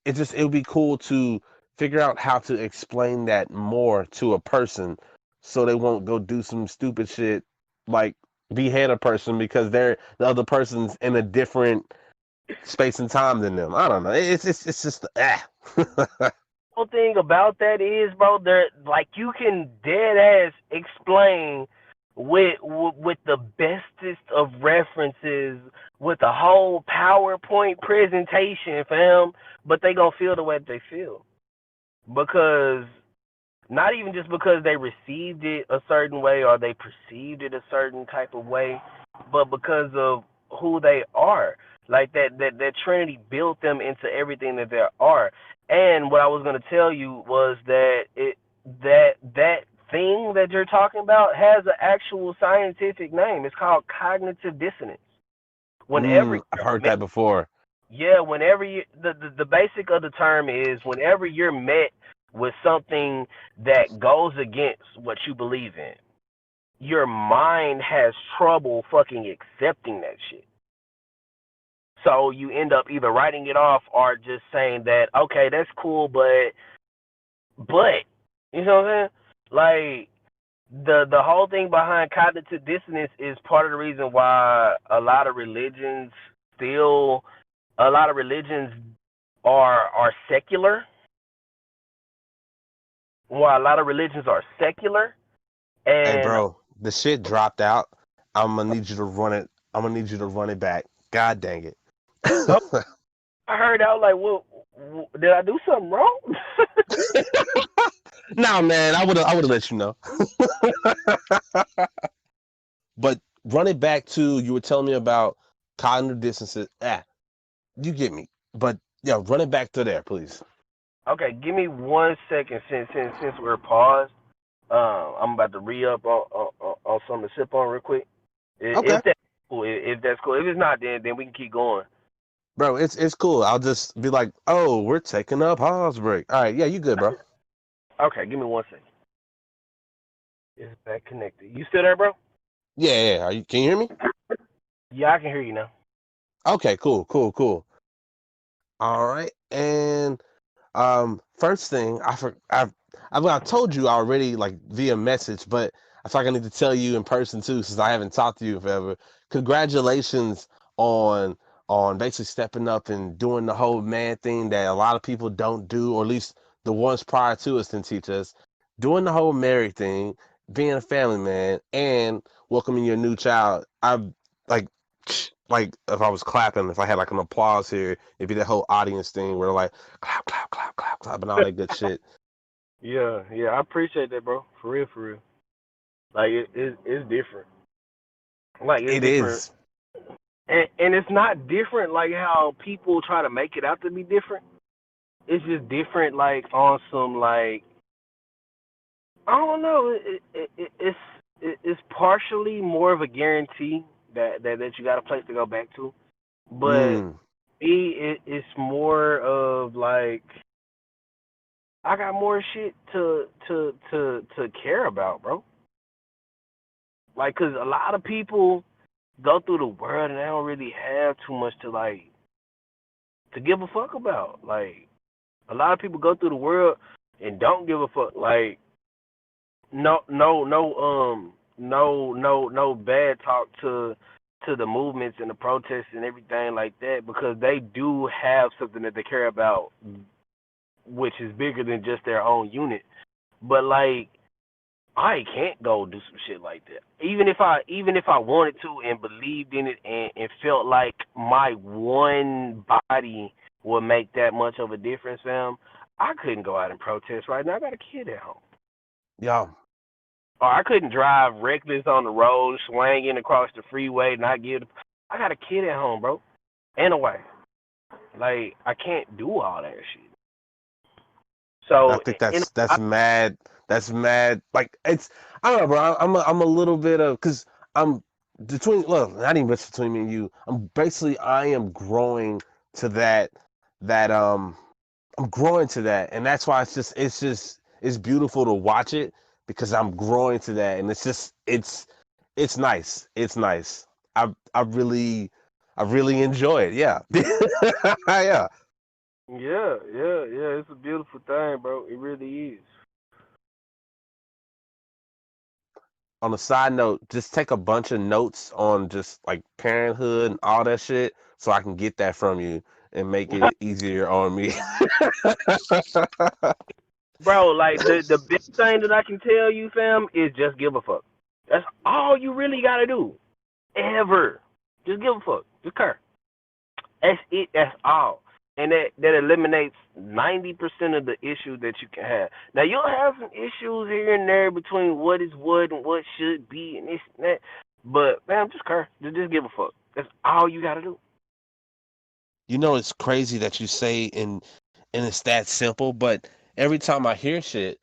it would be cool to figure out how to explain that more to a person so they won't go do some stupid shit like behead a person because the other person's in a different space and time than them. I don't know. It's just Whole thing about that is, bro, there like you can dead ass explain with the bestest of references with a whole PowerPoint presentation, fam, but they gonna feel the way they feel because not even just because they received it a certain way or they perceived it a certain type of way, but because of who they are. Like that Trinity built them into everything that they are. And what I was gonna tell you was that thing that you're talking about has an actual scientific name. It's called cognitive dissonance. Whenever I've heard that before. yeah, whenever you the basic of the term is whenever you're met with something that goes against what you believe in, your mind has trouble fucking accepting that shit. So you end up either writing it off or just saying that, okay, that's cool, but you know what I'm saying? Like the whole thing behind cognitive dissonance is part of the reason why still a lot of religions are secular. Why a lot of religions are secular Hey, and bro, the shit dropped out. I'm gonna need you to run it. I'm gonna need you to run it back. God dang it. oh, I heard I was like, well, did I do something wrong? No, man, I would have let you know. But run it back to you were telling me about cognitive distances. You get me. But yeah, run it back to there, please. Okay, give me 1 second since we're paused. I'm about to re up on something to sip on real quick. Okay, If that's cool, if that's cool. If it's not, then we can keep going. bro, it's cool. I'll just be like, oh, we're taking a pause break. All right, yeah, you good, bro? Okay, give me 1 second. Is that connected? You still there, bro? Yeah, yeah. Are you? Can you hear me? Yeah, I can hear you now. Okay, cool. All right, and first thing I told you already like via message, but I feel like I need to tell you in person too since I haven't talked to you forever. Congratulations on basically stepping up and doing the whole man thing that a lot of people don't do, or at least the ones prior to us didn't teach us. Doing the whole married thing, being a family man, and welcoming your new child. I like like if I was clapping, if I had like an applause here, it'd be that whole audience thing where like clap, and all that good shit. Yeah, I appreciate that, bro. For real. Like it's different. Like it's It different, is. and it's not different like how people try to make it out to be different. It's just different, like on some like I don't know. It's partially more of a guarantee that you got a place to go back to. But Mm. it's more of like I got more shit to care about, bro. Like, cause a lot of people go through the world and they don't really have too much to give a fuck about. Like, a lot of people go through the world and don't give a fuck. Like, no bad talk to the movements and the protests and everything like that, because they do have something that they care about, which is bigger than just their own unit. But like, I can't go do some shit like that. Even if I wanted to and believed in it and felt like my one body would make that much of a difference, fam, I couldn't go out and protest right now. I got a kid at home. Yeah. Or I couldn't drive reckless on the road, swinging across the freeway, not give. I got a kid at home, bro, and a wife. Like, I can't do all that shit. I So, think you know, that's mad. That's mad. Like it's I don't know, bro. I'm a little bit of because I'm between. Well, not even just between me and you. I am growing to that. I'm growing to that, and that's why it's beautiful to watch it because I'm growing to that, and it's nice. It's nice. I really enjoy it. Yeah. Yeah. yeah. It's a beautiful thing, bro. It really is. On a side note, just take a bunch of notes on just like parenthood and all that shit so I can get that from you and make it easier on me. Bro, like the big thing that I can tell you, fam, is just give a fuck. That's all you really gotta do. Ever. Just give a fuck. Just care. That's it. That's all. And that eliminates 90% of the issues that you can have. Now you'll have some issues here and there between what is what and what should be and this and that. But man, just care. Just give a fuck. That's all you gotta do. You know, it's crazy that you say and it's that simple, but every time I hear shit,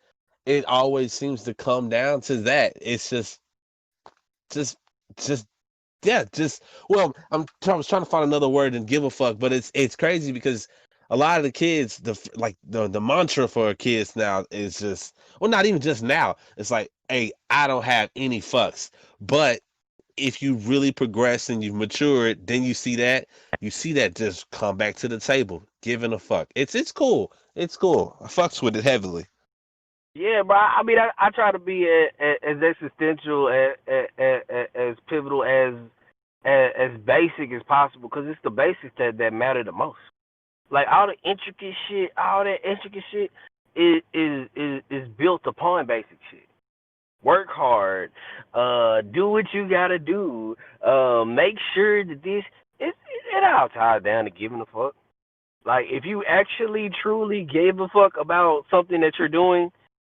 it always seems to come down to that. It's just just yeah, just well, I was trying to find another word and give a fuck, but it's crazy because a lot of the kids, the mantra for kids now is just well, not even just now. It's like, hey, I don't have any fucks. But if you really progress and you've matured, then you see that just come back to the table, giving a fuck. It's cool. It's cool. I fucks with it heavily. Yeah, bro. I mean, I try to be as existential, as pivotal, as basic as possible, because it's the basics that matter the most. Like all that intricate shit is built upon basic shit. Work hard, do what you gotta do, make sure that it all ties down to giving a fuck. Like, if you actually truly gave a fuck about something that you're doing,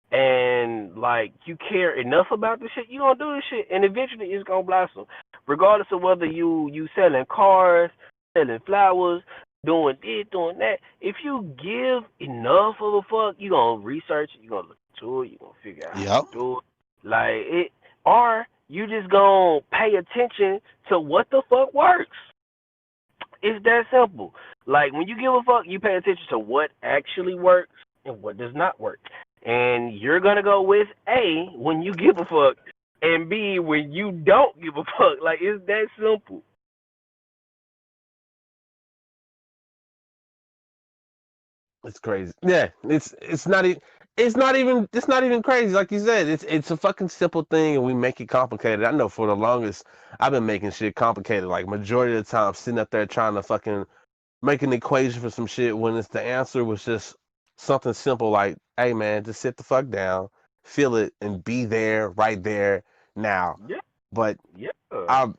and like you care enough about this shit, you gonna do this shit, and eventually it's gonna blossom, regardless of whether you selling cars, selling flowers, doing this, doing that. If you give enough of a fuck, you gonna research it, you gonna look into it, you gonna figure out how to Yep. do it, like it, or you just gonna pay attention to what the fuck works. It's that simple. Like, when you give a fuck, you pay attention to what actually works and what does not work. And you're gonna go with A when you give a fuck, and B when you don't give a fuck. Like, it's that simple. It's crazy. Yeah, it's not even crazy. Like you said, it's a fucking simple thing, and we make it complicated. I know for the longest, I've been making shit complicated. Like majority of the time, sitting up there trying to fucking make an equation for some shit when it's the answer was just something simple like, hey man, just sit the fuck down, feel it, and be there, right there, now. Yeah, But yeah. I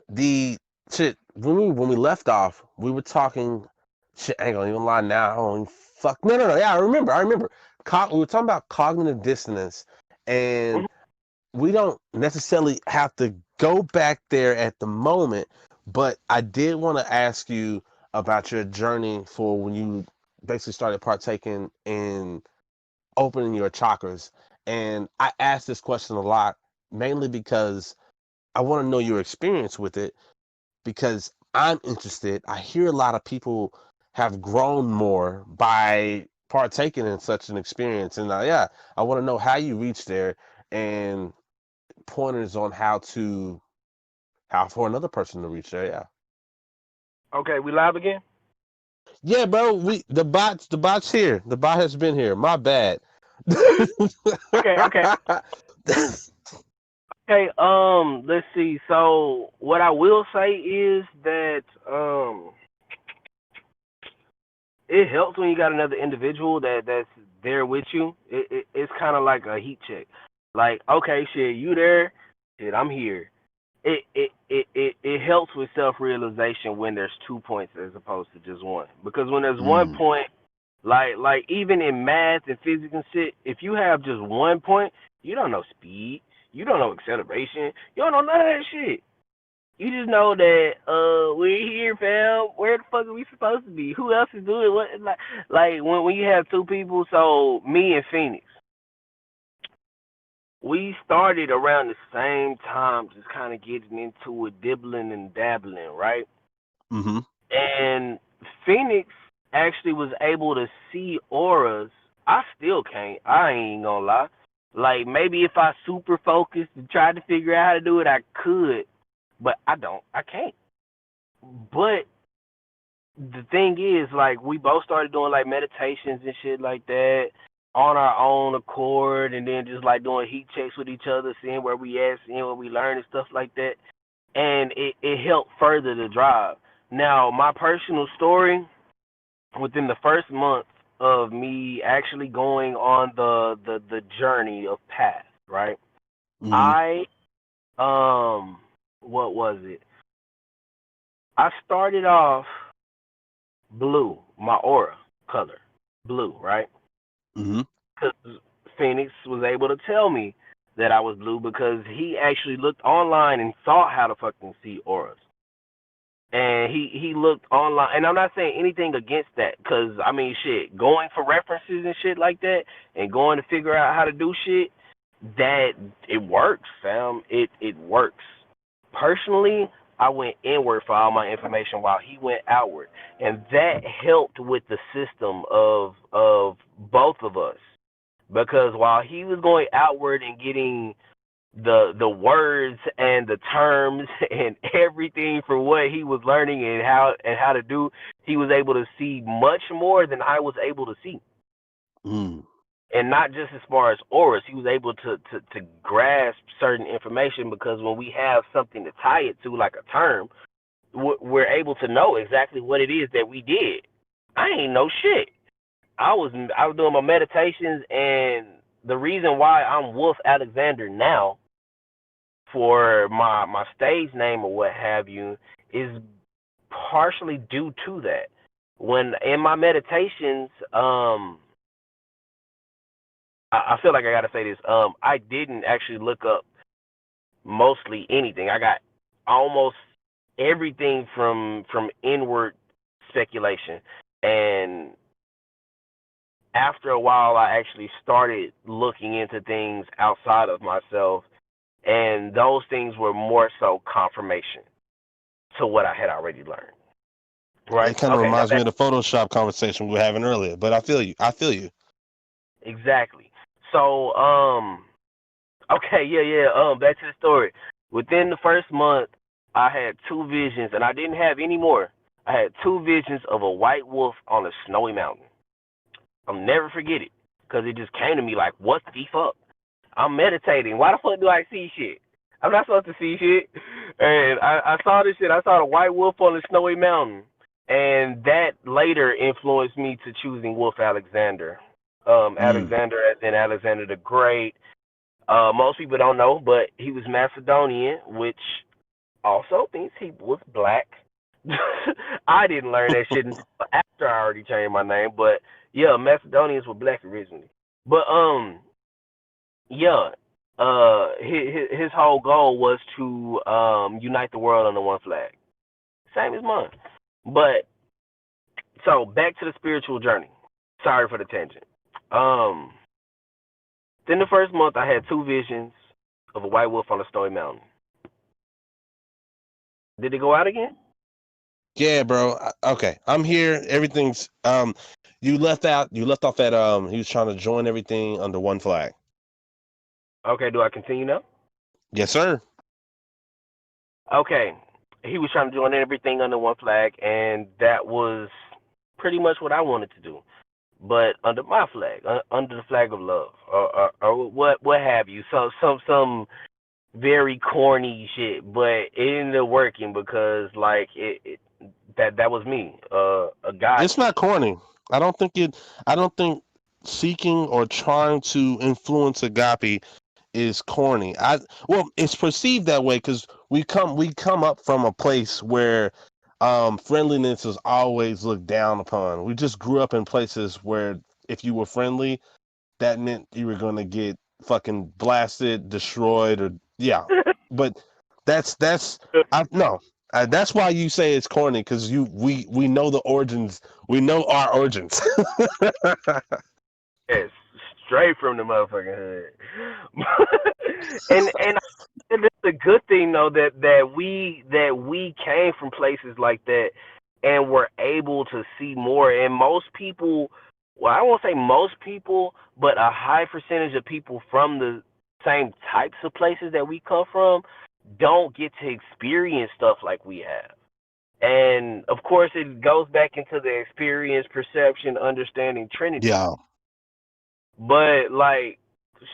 the shit when we left off, we were talking. Shit, I ain't gonna even lie now. I don't even fuck. No. Yeah, I remember. We were talking about cognitive dissonance, and Mhm. we don't necessarily have to go back there at the moment. But I did want to ask you about your journey for when you basically started partaking in opening your chakras. And I asked this question a lot, mainly because I want to know your experience with it because I'm interested. I hear a lot of people have grown more by partaking in such an experience, and yeah, I want to know how you reached there and pointers on how for another person to reach there. Yeah. Okay, we live again? Yeah, bro. The bot's here. The bot has been here. My bad. Okay. Okay, let's see. So what I will say is that it helps when you got another individual that's there with you. It's kind of like a heat check. Like, okay, shit, you there? Shit, I'm here. It helps with self realization when there's 2 points as opposed to just one. Because when there's 1 point, like even in math and physics and shit, if you have just 1 point, you don't know speed, you don't know acceleration, you don't know none of that shit. You just know that we're here, fam. Where the fuck are we supposed to be? Who else is doing what? Like when you have two people. So me and Phoenix, we started around the same time, just kind of getting into it, dibbling and dabbling, right? Mm-hmm. And Phoenix actually was able to see auras. I still can't. I ain't gonna lie. Like maybe if I super focused and tried to figure out how to do it, I could, but I don't. I can't. But the thing is, like, we both started doing like meditations and shit like that on our own accord, and then just like doing heat checks with each other, seeing where we at, seeing what we learn and stuff like that. And it helped further the drive. Now, my personal story, within the first month of me actually going on the journey of path, right? Mm-hmm. I what was it? I started off blue, my aura color, blue, right? Mm-hmm. Because Phoenix was able to tell me that I was blue because he actually looked online and saw how to fucking see auras. And he looked online, and I'm not saying anything against that, because, I mean, shit, going for references and shit like that, and going to figure out how to do shit, that, it works, fam. It works. Personally, I went inward for all my information while he went outward, and that helped with the system of both of us, because while he was going outward and getting the words and the terms and everything for what he was learning and how to do, he was able to see much more than I was able to see. Mm. And not just as far as auras, he was able to grasp certain information, because when we have something to tie it to, like a term, we're able to know exactly what it is that we did. I ain't know shit. I was doing my meditations, and the reason why I'm Wolf Alexander now for my stage name or what have you is partially due to that. When in my meditations, I feel like I gotta say this. I didn't actually look up mostly anything. I got almost everything from inward speculation, and after a while, I actually started looking into things outside of myself, and those things were more so confirmation to what I had already learned. Right? It kind of Okay, now reminds me back. of the Photoshop conversation we were having earlier, but I feel you. I feel you. Exactly. So, okay, yeah. Back to the story. Within the first month, I had two visions, and I didn't have any more. I had two visions of a white wolf on a snowy mountain. I'll never forget it, because it just came to me like, what the fuck? I'm meditating. Why the fuck do I see shit? I'm not supposed to see shit. And I saw this shit. I saw the white wolf on the snowy mountain. And that later influenced me to choosing Wolf Alexander. Mm. Alexander as in Alexander the Great. Most people don't know, but he was Macedonian, which also means he was black. I didn't learn that shit until after I already changed my name, but yeah, Macedonians were black originally. But yeah, his whole goal was to unite the world under one flag, same as mine. But so back to the spiritual journey. Sorry for the tangent. Um, then the first month I had two visions of a white wolf on a snowy mountain. Did it go out again? Yeah, bro. Okay, I'm here. Everything's You left out. You left off at He was trying to join everything under one flag. Okay, do I continue now? Yes, sir. Okay. He was trying to join everything under one flag, and that was pretty much what I wanted to do. But under my flag, under the flag of love, or what have you. So some very corny shit, but it ended up working because like that was me, a god It's not shit. corny. I don't think it. I don't think seeking or trying to influence agape is corny. Well, it's perceived that way because we come up from a place where friendliness is always looked down upon. We just grew up in places where if you were friendly, that meant you were gonna get fucking blasted, destroyed, or yeah. But that's I no. That's why you say it's corny because we know the origins. We know our origins. Yes, straight from the motherfucking hood. And it's a good thing though that we came from places like that and were able to see more. And most people, well, I won't say most people, but a high percentage of people from the same types of places that we come from don't get to experience stuff like we have. And of course, it goes back into the experience, perception, understanding Trinity. Yeah. But like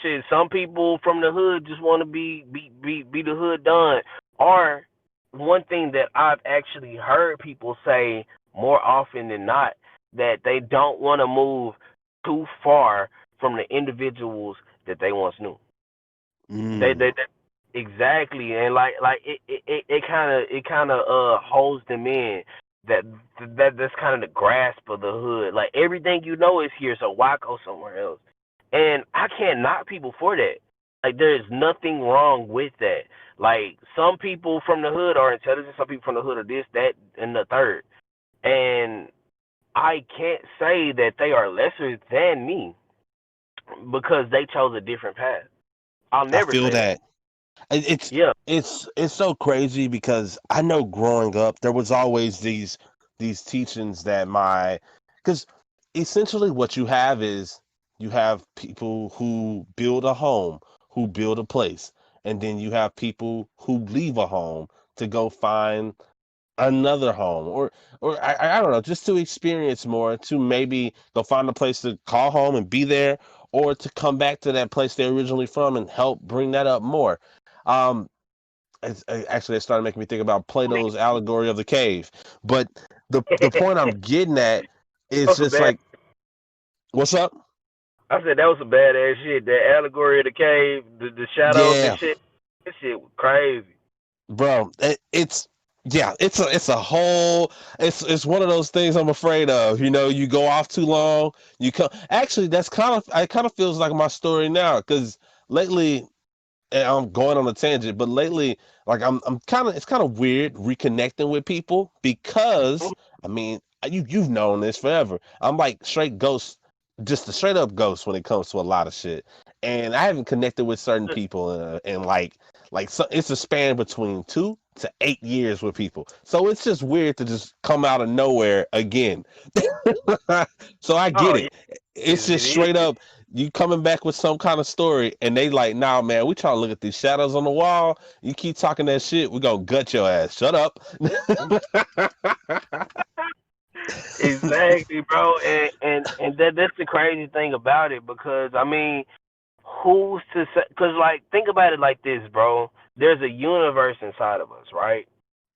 shit, some people from the hood just want to be the hood done. Or one thing that I've actually heard people say more often than not, that they don't want to move too far from the individuals that they once knew. They exactly, and like it kind of holds them in. That's kind of the grasp of the hood. Like everything you know is here, so why go somewhere else? And I can't knock people for that. Like there's nothing wrong with that. Like some people from the hood are intelligent, some people from the hood are this, that, and the third. And I can't say that they are lesser than me because they chose a different path. I'll I never feel say that. that. It's Yeah. it's so crazy because I know growing up there was always these teachings that my because essentially what you have is you have people who build a home, who build a place, and then you have people who leave a home to go find another home or I don't know, just to experience more, to maybe go find a place to call home and be there, or to come back to that place they're originally from and help bring that up more. um Actually it started making me think about Plato's allegory of the cave, but the point I'm getting at is That was a just bad. like, what's up? I said that was some badass shit. That allegory of the cave, the shadows and Yeah, shit. That shit was crazy. bro, it's yeah, it's a whole, it's one of those things I'm afraid of. You go off too long, you come. Actually, that's kind of, it kind of feels like my story now because lately, and I'm going on a tangent, but lately, like I'm kind of, it's kind of weird reconnecting with people because I mean, you've known this forever. I'm like straight ghost, just a straight up ghost when it comes to a lot of shit, and I haven't connected with certain people in like so, it's a span between 2 to 8 years with people, so it's just weird to just come out of nowhere again. So I get Oh it. yeah, It's just it straight is. up you coming back with some kind of story, and they like, nah, man, we trying to look at these shadows on the wall. You keep talking that shit, we gonna gut your ass. Shut up. Exactly, bro. And that's the crazy thing about it because I mean, who's to say? Because like, think about it like this, bro. There's a universe inside of us, right?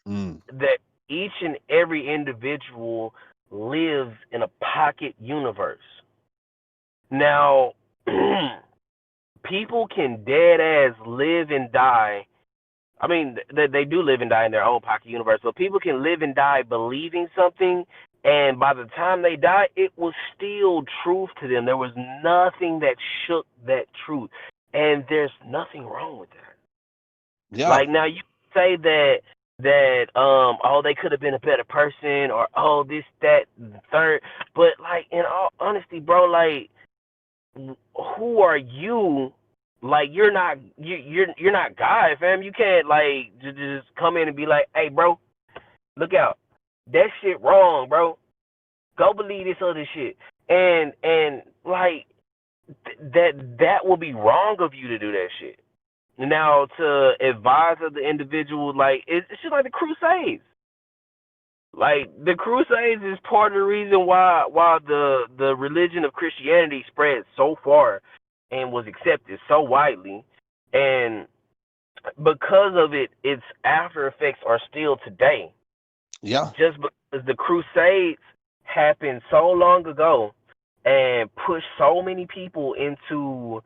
Mm, That each and every individual lives in a pocket universe. Now, people can dead ass live and die. I mean, they do live and die in their own pocket universe, but people can live and die believing something, and by the time they die, it was still truth to them. There was nothing that shook that truth, and there's nothing wrong with that. yeah, Like now, you say that oh, they could have been a better person, or oh, this, that, third, but like in all honesty, bro, like who are you like you're not God, fam. You can't like just come in and be like, hey, bro, look out, that shit wrong, bro. Go believe this other shit, and like that will be wrong of you to do that shit. Now to advise of the individual, like it's just like the Crusades. Like the Crusades is part of the reason why the religion of Christianity spread so far and was accepted so widely, and because of it, its after effects are still today. Yeah. Just because the Crusades happened so long ago and pushed so many people into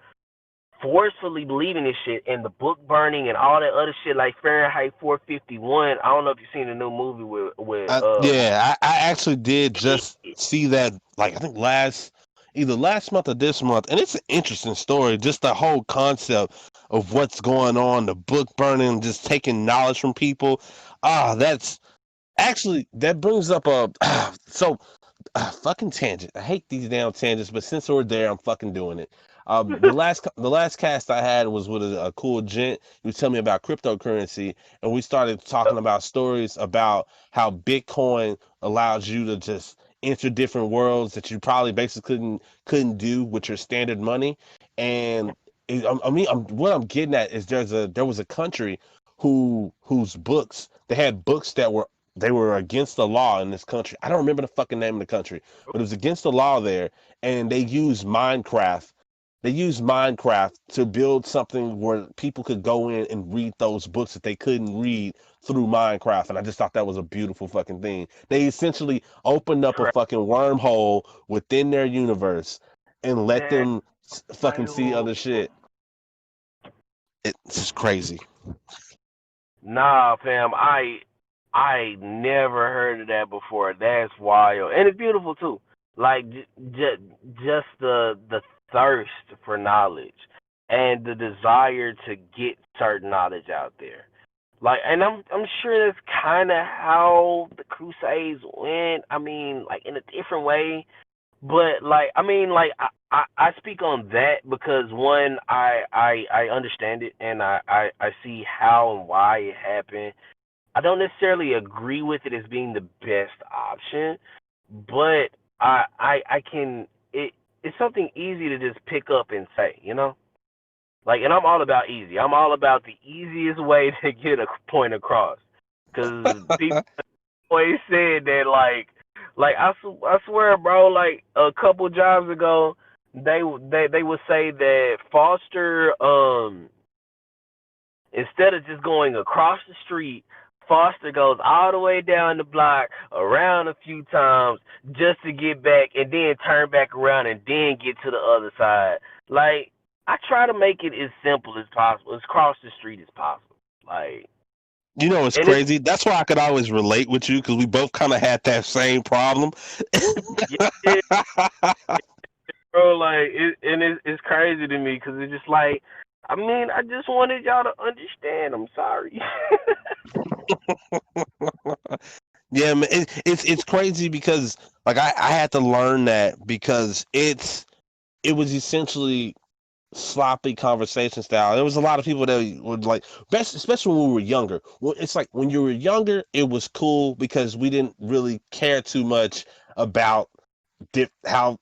forcefully believing this shit, and the book burning and all that other shit like Fahrenheit 451. I don't know if you've seen the new movie with Yeah, I actually did just see that, like, I think either last month or this month, and it's an interesting story. Just the whole concept of what's going on, the book burning, just taking knowledge from people. That's actually that brings up a so fucking tangent. I hate these damn tangents, but since we're there, I'm fucking doing it. The last cast I had was with a cool gent. He was telling me about cryptocurrency, and we started talking about stories about how Bitcoin allows you to just enter different worlds that you probably basically couldn't do with your standard money. And what I'm getting at is there was a country whose books they had books that were against the law in this country. I don't remember the fucking name of the country, but it was against the law there, and they used Minecraft. They used Minecraft to build something where people could go in and read those books that they couldn't read through Minecraft, and I just thought that was a beautiful fucking thing. They essentially opened up a fucking wormhole within their universe and let that them fucking see other shit. It's just crazy. Nah, fam, I never heard of that before. That's wild, and it's beautiful too. Like just the thirst for knowledge and the desire to get certain knowledge out there. Like, and I'm sure that's kind of how the Crusades went. I mean, like in a different way, but like I mean, like I speak on that because one, I understand it and I see how and why it happened. I don't necessarily agree with it as being the best option, but I can it's something easy to just pick up and say, you know? Like, and I'm all about easy. I'm all about the easiest way to get a point across. Cuz people always said that like I swear, bro, like a couple jobs ago they would say that Foster instead of just going across the street, Foster goes all the way down the block, around a few times, just to get back and then turn back around and then get to the other side. Like, I try to make it as simple as possible, as cross the street as possible. Like, You know, it's and it's, crazy. That's why I could always relate with you because we both kind of had that same problem. yeah, bro, like, it's crazy to me because it's just like, I mean, I just wanted y'all to understand. I'm sorry. Yeah, man, it's crazy because like I had to learn that because it was essentially sloppy conversation style. There was a lot of people that would like best, especially when we were younger. Well, it's like when you were younger, it was cool because we didn't really care too much about how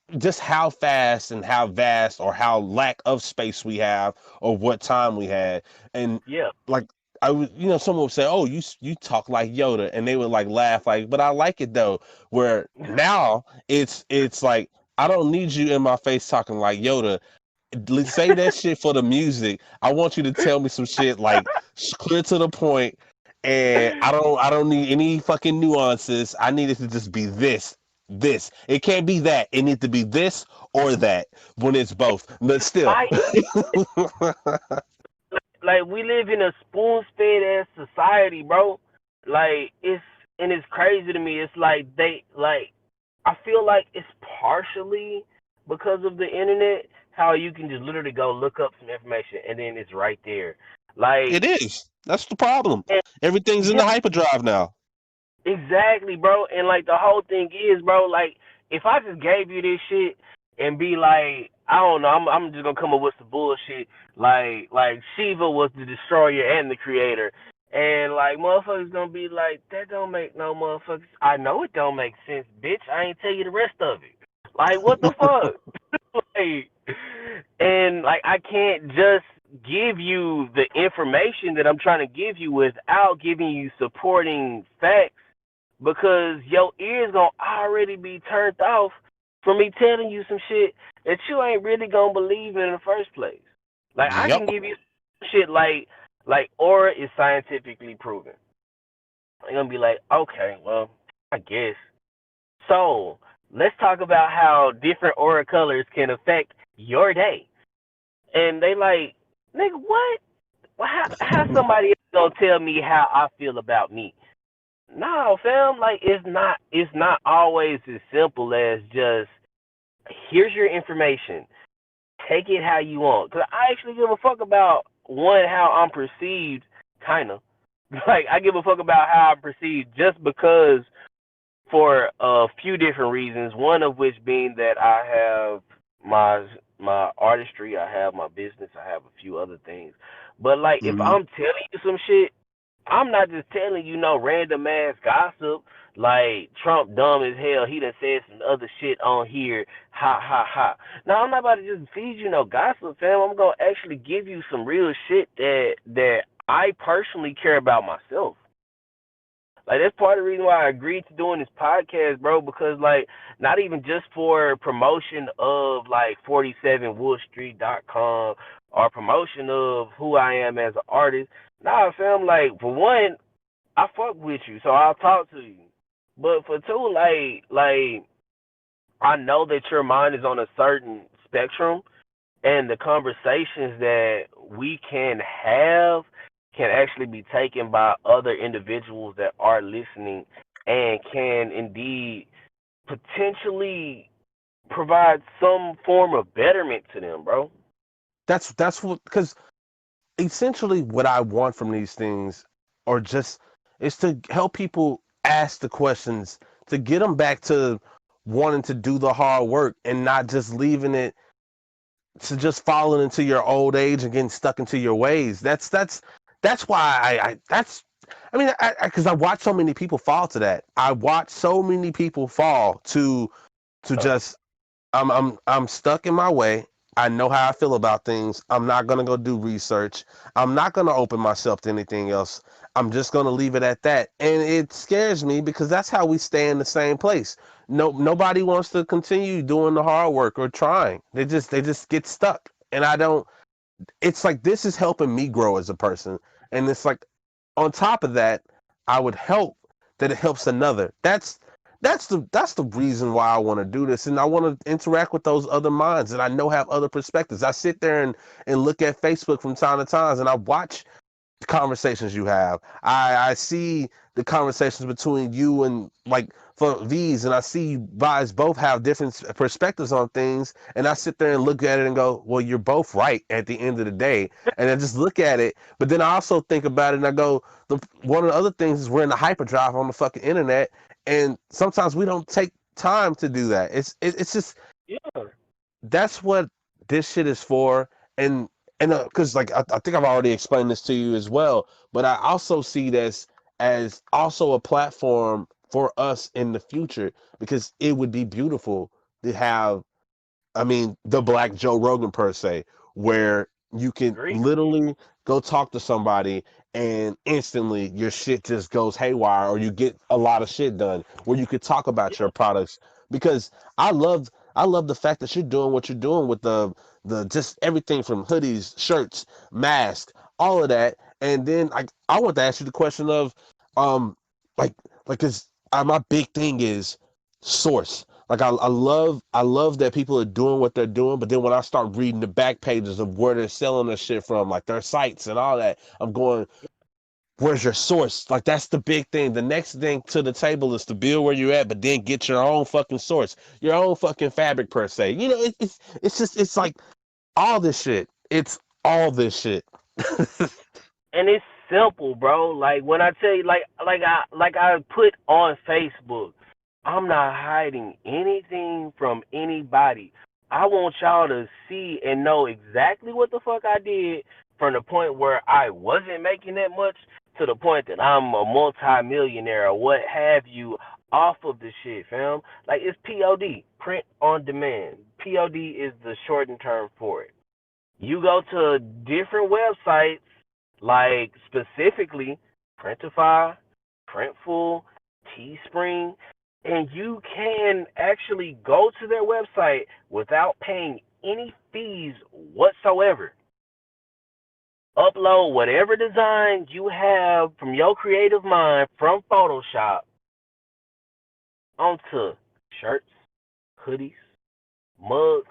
fast and how vast or how lack of space we have or what time we had. And Yeah. like I would, someone would say, "Oh, you talk like Yoda," and they would like laugh, like, "But I like it though." Where now it's like I don't need you in my face talking like Yoda. Say that shit for the music. I want you to tell me some shit like clear to the point, and I don't need any fucking nuances. I need it to just be this. It can't be that. It needs to be this or that when it's both. But still. Like, like we live in a spoon fed ass society, bro. Like it's crazy to me. It's like I feel like it's partially because of the internet, how you can just literally go look up some information and then it's right there. Like, It is. That's the problem. and Everything's in yeah, the hyperdrive now. exactly, bro. And like the whole thing is, bro, like if I just gave you this shit and be like, I don't know. I'm just gonna come up with some bullshit like Shiva was the destroyer and the creator, and like motherfuckers gonna be like that don't make no motherfuckers. I know it don't make sense, bitch. I ain't tell you the rest of it. Like what the fuck? Like, and like I can't just give you the information that I'm trying to give you without giving you supporting facts because your ears gonna already be turned off from me telling you some shit that you ain't really gonna believe in the first place. Like I Yep. can give you shit like aura is scientifically proven. You're gonna be like, okay, well, I guess. So let's talk about how different aura colors can affect your day. And they like, nigga, what? Well, how somebody else gonna tell me how I feel about me? No, fam, like it's not always as simple as just here's your information. Take it how you want. Cause I actually give a fuck about one how I'm perceived, kinda. Like I give a fuck about how I'm perceived just because for a few different reasons. One of which being that I have my artistry, I have my business, I have a few other things. But like if Hmm. I'm telling you some shit, I'm not just telling you no random ass gossip like Trump dumb as hell. He done said some other shit on here. Ha ha ha. Now I'm not about to just feed you no gossip, fam. I'm gonna actually give you some real shit that I personally care about myself. Like that's part of the reason why I agreed to doing this podcast, bro. Because like not even just for promotion of like 47wolfstreet.com or promotion of who I am as an artist. Nah, fam. Like for one, I fuck with you, so I'll talk to you. But for two, like I know that your mind is on a certain spectrum, and the conversations that we can have can actually be taken by other individuals that are listening and can indeed potentially provide some form of betterment to them, bro. That's what, because essentially what I want from these things, or just, is to help people ask the questions, to get them back to wanting to do the hard work and not just leaving it to just falling into your old age and getting stuck into your ways. That's why I that's I mean, because I watch so many people fall to that. I watch so many people fall to Uh, just, I'm stuck in my way. I know how I feel about things. I'm not gonna go do research. I'm not gonna open myself to anything else. I'm just gonna leave it at that. And it scares me because that's how we stay in the same place. No, nobody wants to continue doing the hard work or trying. They just get stuck. And I don't. It's like this is helping me grow as a person. And it's like, on top of that, I would hope that it helps another. That's the reason why I want to do this, and I want to interact with those other minds that I know have other perspectives. I sit there and look at Facebook from time to time, and I watch the conversations you have. I see the conversations between you and, like, for V's, and I see you guys both have different perspectives on things, and I sit there and look at it and go, well, you're both right at the end of the day. And I just look at it, but then I also think about it and I go, one of the other things is we're in the hyperdrive on the fucking internet, and sometimes we don't take time to do that. It's just, yeah, that's what this shit is for. And because, like, I think I've already explained this to you as well, but I also see this as also a platform for us in the future, because it would be beautiful to have, I mean, the Black Joe Rogan per se, where you can agree. literally go talk to somebody and instantly your shit just goes haywire, or you get a lot of shit done, where you could talk about Yeah, your products. Because I love the fact that you're doing what you're doing with the just everything from hoodies, shirts, masks, all of that. And then I want to ask you the question of, um like like, cuz my big thing is source. Like, I love that people are doing what they're doing, but then when I start reading the back pages of where they're selling their shit from, like their sites and all that, I'm going, where's your source? Like, that's the big thing. The next thing to the table is to build where you're at, but then get your own fucking source, your own fucking fabric per se. It's like all this shit. It's all this shit. and it's simple, bro. Like when I tell you, like I put on Facebook, I'm not hiding anything from anybody. I want y'all to see and know exactly what the fuck I did from the point where I wasn't making that much to the point that I'm a multi-millionaire or what have you off of the shit, fam. Like, it's POD, print on demand. POD is the shortened term for it. You go to different websites, like specifically Printify, Printful, Teespring, and you can actually go to their website without paying any fees whatsoever. Upload whatever design you have from your creative mind from Photoshop onto shirts, hoodies, mugs,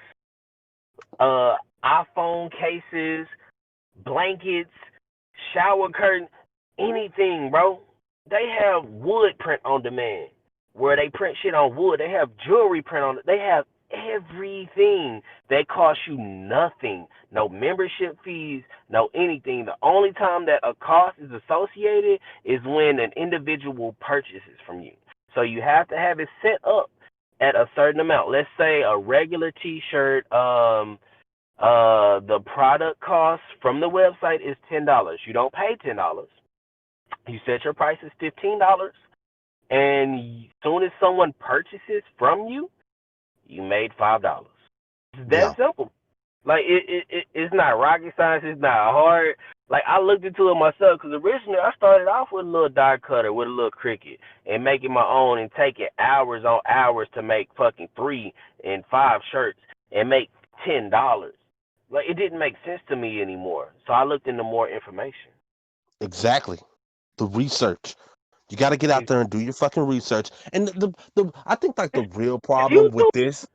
iPhone cases, blankets, shower curtain, anything, bro. They have wood print on demand where they print shit on wood. They have jewelry print on it. They have everything that costs you nothing. No membership fees, no anything. The only time that a cost is associated is when an individual purchases from you. So you have to have it set up at a certain amount. Let's say a regular t-shirt, the product cost from the website is $10. You don't pay $10. You set your price as $15, and as soon as someone purchases from you, you made $5. It's that Yeah. simple. Like it's not rocket science. It's not hard. Like I looked into it myself because originally I started off with a little die cutter with a little Cricut and making my own and taking hours on hours to make fucking 3 and 5 shirts and make $10. Like it didn't make sense to me anymore. So I looked into more information. Exactly. The research. You got to get out there and do your fucking research. And the I think like the real It's problem with YouTube. this,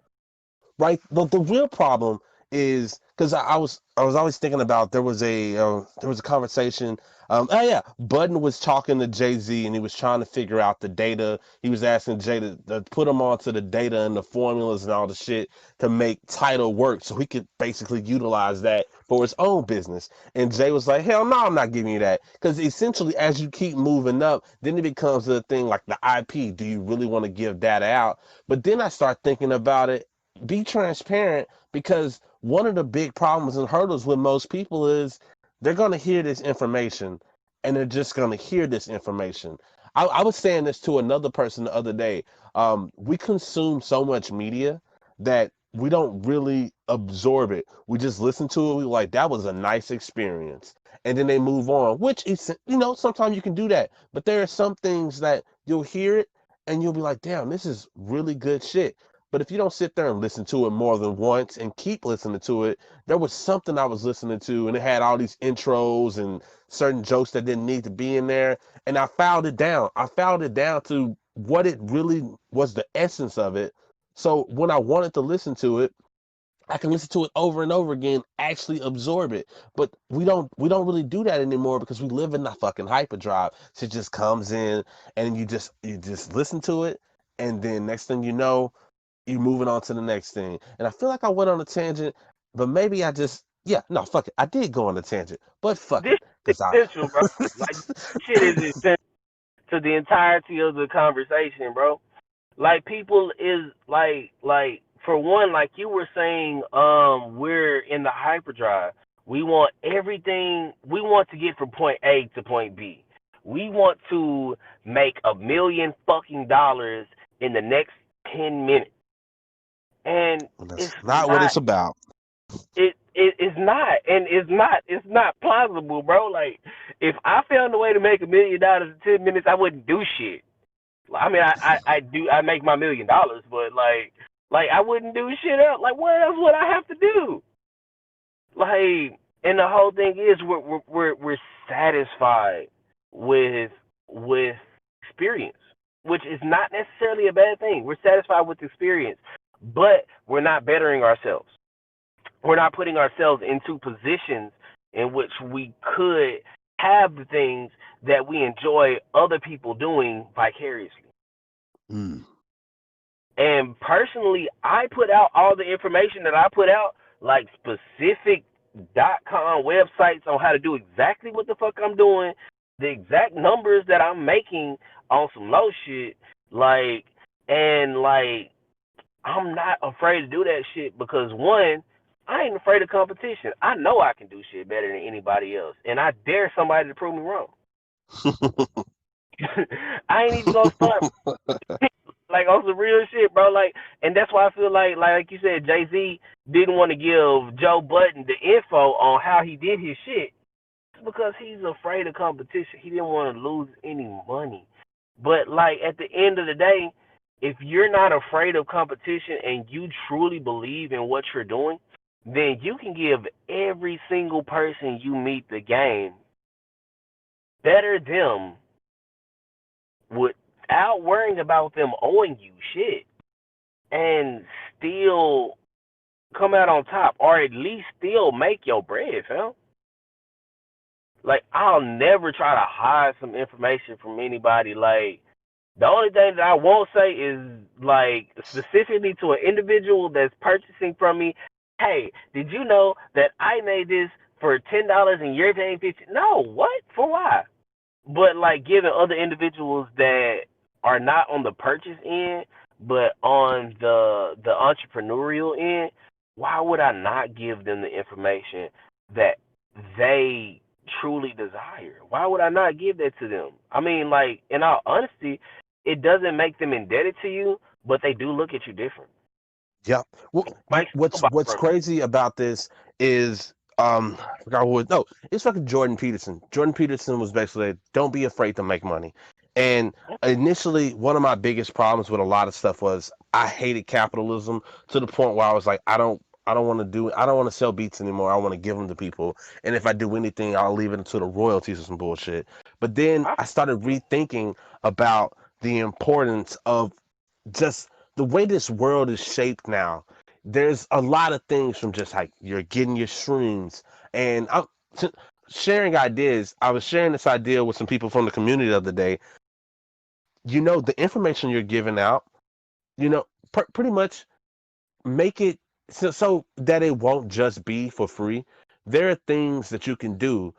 right? The real problem is because I was always thinking about there was a conversation. Oh yeah, Budden was talking to Jay-Z and he was trying to figure out the data. He was asking Jay to put him onto the data and the formulas and all the shit to make Tidal work so he could basically utilize that for his own business. And Jay was like, hell no, I'm not giving you that. Because essentially, as you keep moving up, then it becomes a thing like the IP. Do you really want to give data out? But then I start thinking about it, be transparent, because one of the big problems and hurdles with most people is they're going to hear this information and they're just going to hear this information. I was saying this to another person the other day. We consume so much media that we don't really absorb it. We just listen to it. We like, that was a nice experience. And then they move on, which is, sometimes you can do that. But there are some things that you'll hear it and you'll be like, damn, this is really good shit. But if you don't sit there and listen to it more than once and keep listening to it, there was something I was listening to and it had all these intros and certain jokes that didn't need to be in there. And I filed it down. I filed it down to what it really was, the essence of it. So when I wanted to listen to it, I can listen to it over and over again, actually absorb it. But we don't really do that anymore because we live in that fucking hyperdrive. So it just comes in and you just listen to it, and then next thing you know, you moving on to the next thing. And I feel like I went on a tangent, but maybe I just, yeah, no, fuck it. I did go on a tangent, but fuck This it. is Cause I essential, bro. Like shit is essential to the entirety of the conversation, bro. Like people is like for one, like you were saying, we're in the hyperdrive. We want everything. We want to get from point A to point B. We want to make $1 million fucking dollars in the next 10 minutes, and it's that's not what not. it's about. It is not, and it's not plausible, bro. Like if I found a way to make $1 million in 10 minutes, I wouldn't do shit. I mean, I make my $1 million, but like I wouldn't do shit else. Like what else would I have to do? Like, and the whole thing is we're satisfied with experience, which is not necessarily a bad thing. We're satisfied with experience, but we're not bettering ourselves. We're not putting ourselves into positions in which we could have the things that we enjoy other people doing vicariously. Mm. And personally, I put out all the information that I put out, like specific .com websites on how to do exactly what the fuck I'm doing, the exact numbers that I'm making on some low shit, like, and like I'm not afraid to do that shit because one, I ain't afraid of competition. I know I can do shit better than anybody else, and I dare somebody to prove me wrong. I ain't even gonna start like on some real shit, bro. Like, and that's why I feel like you said, Jay Z didn't want to give Joe Budden the info on how he did his shit. It's because he's afraid of competition. He didn't want to lose any money. But like at the end of the day, if you're not afraid of competition and you truly believe in what you're doing, then you can give every single person you meet the game, better them without worrying about them owing you shit, and still come out on top, or at least still make your bread, fam. Like, I'll never try to hide some information from anybody. Like, the only thing that I won't say is, like, specifically to an individual that's purchasing from me, hey, did you know that I made this for $10 and you're paying 50? No, what? For why? But like giving other individuals that are not on the purchase end, but on the entrepreneurial end, why would I not give them the information that they truly desire? Why would I not give that to them? I mean, like in all honesty, it doesn't make them indebted to you, but they do look at you different. Yeah. Well, Like what's crazy about this is I forgot who no, it's fucking Jordan Peterson. Jordan Peterson was basically don't be afraid to make money. And initially one of my biggest problems with a lot of stuff was I hated capitalism to the point where I was like, I don't want to sell beats anymore. I want to give them to people. And if I do anything, I'll leave it to the royalties or some bullshit. But then I started rethinking about the importance of just the way this world is shaped now. There's a lot of things from just like you're getting your shrooms and I'm sharing ideas. I was sharing this idea with some people from the community the other day. The information you're giving out, pretty much make it so that it won't just be for free. There are things that you can do.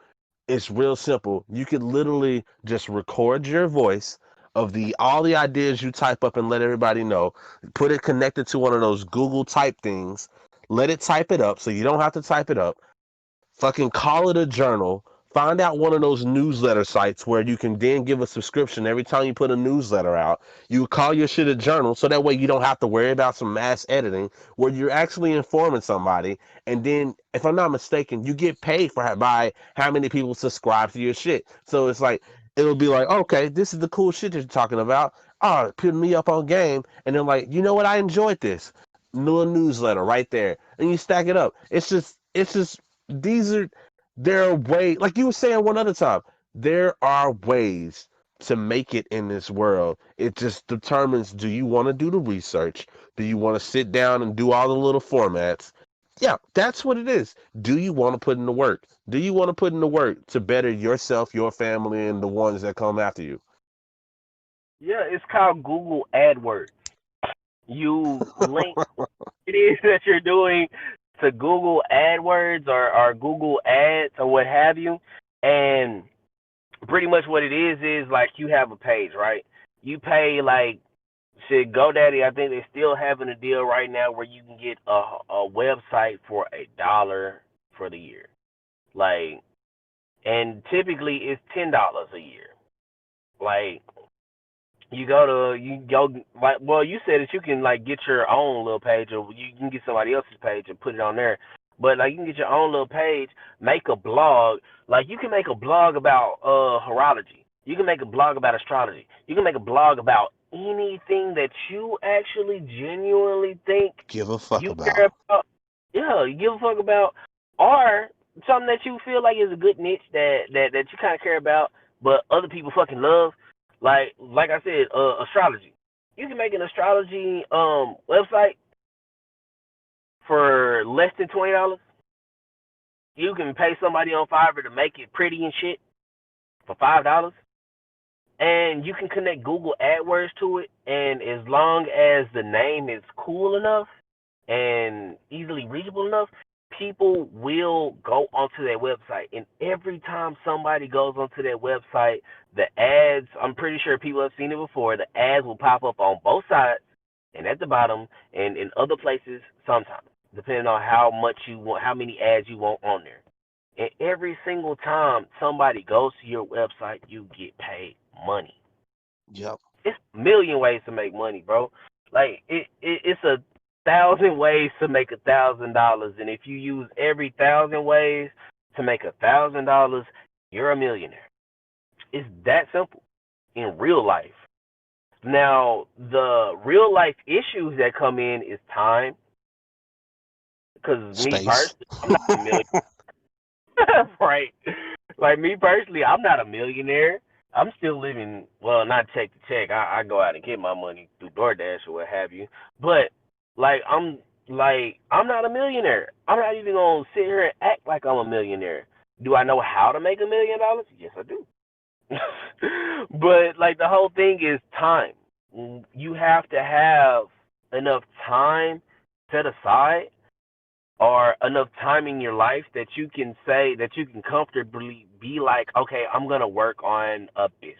It's real simple. You could literally just record your voice of the all the ideas you type up and let everybody know. Put it connected to one of those Google type things. Let it type it up so you don't have to type it up. Fucking call it a journal. Find out one of those newsletter sites where you can then give a subscription every time you put a newsletter out. You call your shit a journal so that way you don't have to worry about some mass editing where you're actually informing somebody. And then, if I'm not mistaken, you get paid by how many people subscribe to your shit. So it's like, it'll be like, okay, this is the cool shit that you're talking about. Oh, putting me up on game. And then like, you know what? I enjoyed this. New newsletter right there. And you stack it up. It's just these are there are ways like you were saying one other time, there are ways to make it in this world. It just determines, do you want to do the research? Do you want to sit down and do all the little formats? Yeah, that's what it is. Do you want to put in the work? Do you want to put in the work to better yourself, your family, and the ones that come after you? yeah, it's called Google AdWords. You link it is that you're doing to Google AdWords or Google Ads or what have you, and pretty much what it is like you have a page, right? You pay like shit. GoDaddy, I think they're still having a deal right now where you can get a website for $1 for the year, like, and typically it's $10 a year. Like you go like well you said that you can like get your own little page or you can get somebody else's page and put it on there. But like you can get your own little page, make a blog. Like you can make a blog about horology. You can make a blog about astrology. You can make a blog about anything that you actually genuinely think Give a fuck you care about. about. Yeah, you give a fuck about, or something that you feel like is a good niche that you kind of care about, but other people fucking love. Like I said, astrology. You can make an astrology website for less than $20. You can pay somebody on Fiverr to make it pretty and shit for $5, and you can connect Google AdWords to it. And as long as the name is cool enough and easily reachable enough, people will go onto that website. And every time somebody goes onto that website, the ads, I'm pretty sure people have seen it before, the ads will pop up on both sides. and at the bottom, and in other places sometimes, depending on how much you want, how many ads you want on there. And every single time somebody goes to your website, you get paid money. Yep. It's a million ways to make money, bro. Like it's 1,000 ways to make $1,000, and if you use every 1,000 ways to make $1,000, you're a millionaire. It's that simple in real life. Now, the real life issues that come in is time. Because me Space. personally, I'm not a millionaire. Right? Like me personally, I'm not a millionaire. I'm still living, well, not check to check. I go out and get my money through DoorDash or what have you. But like I'm not a millionaire. I'm not even gonna sit here and act like I'm a millionaire. Do I know how to make $1 million? Yes, I do. But like the whole thing is time. You have to have enough time set aside or enough time in your life that you can say that you can comfortably be like, okay, I'm gonna work on a business,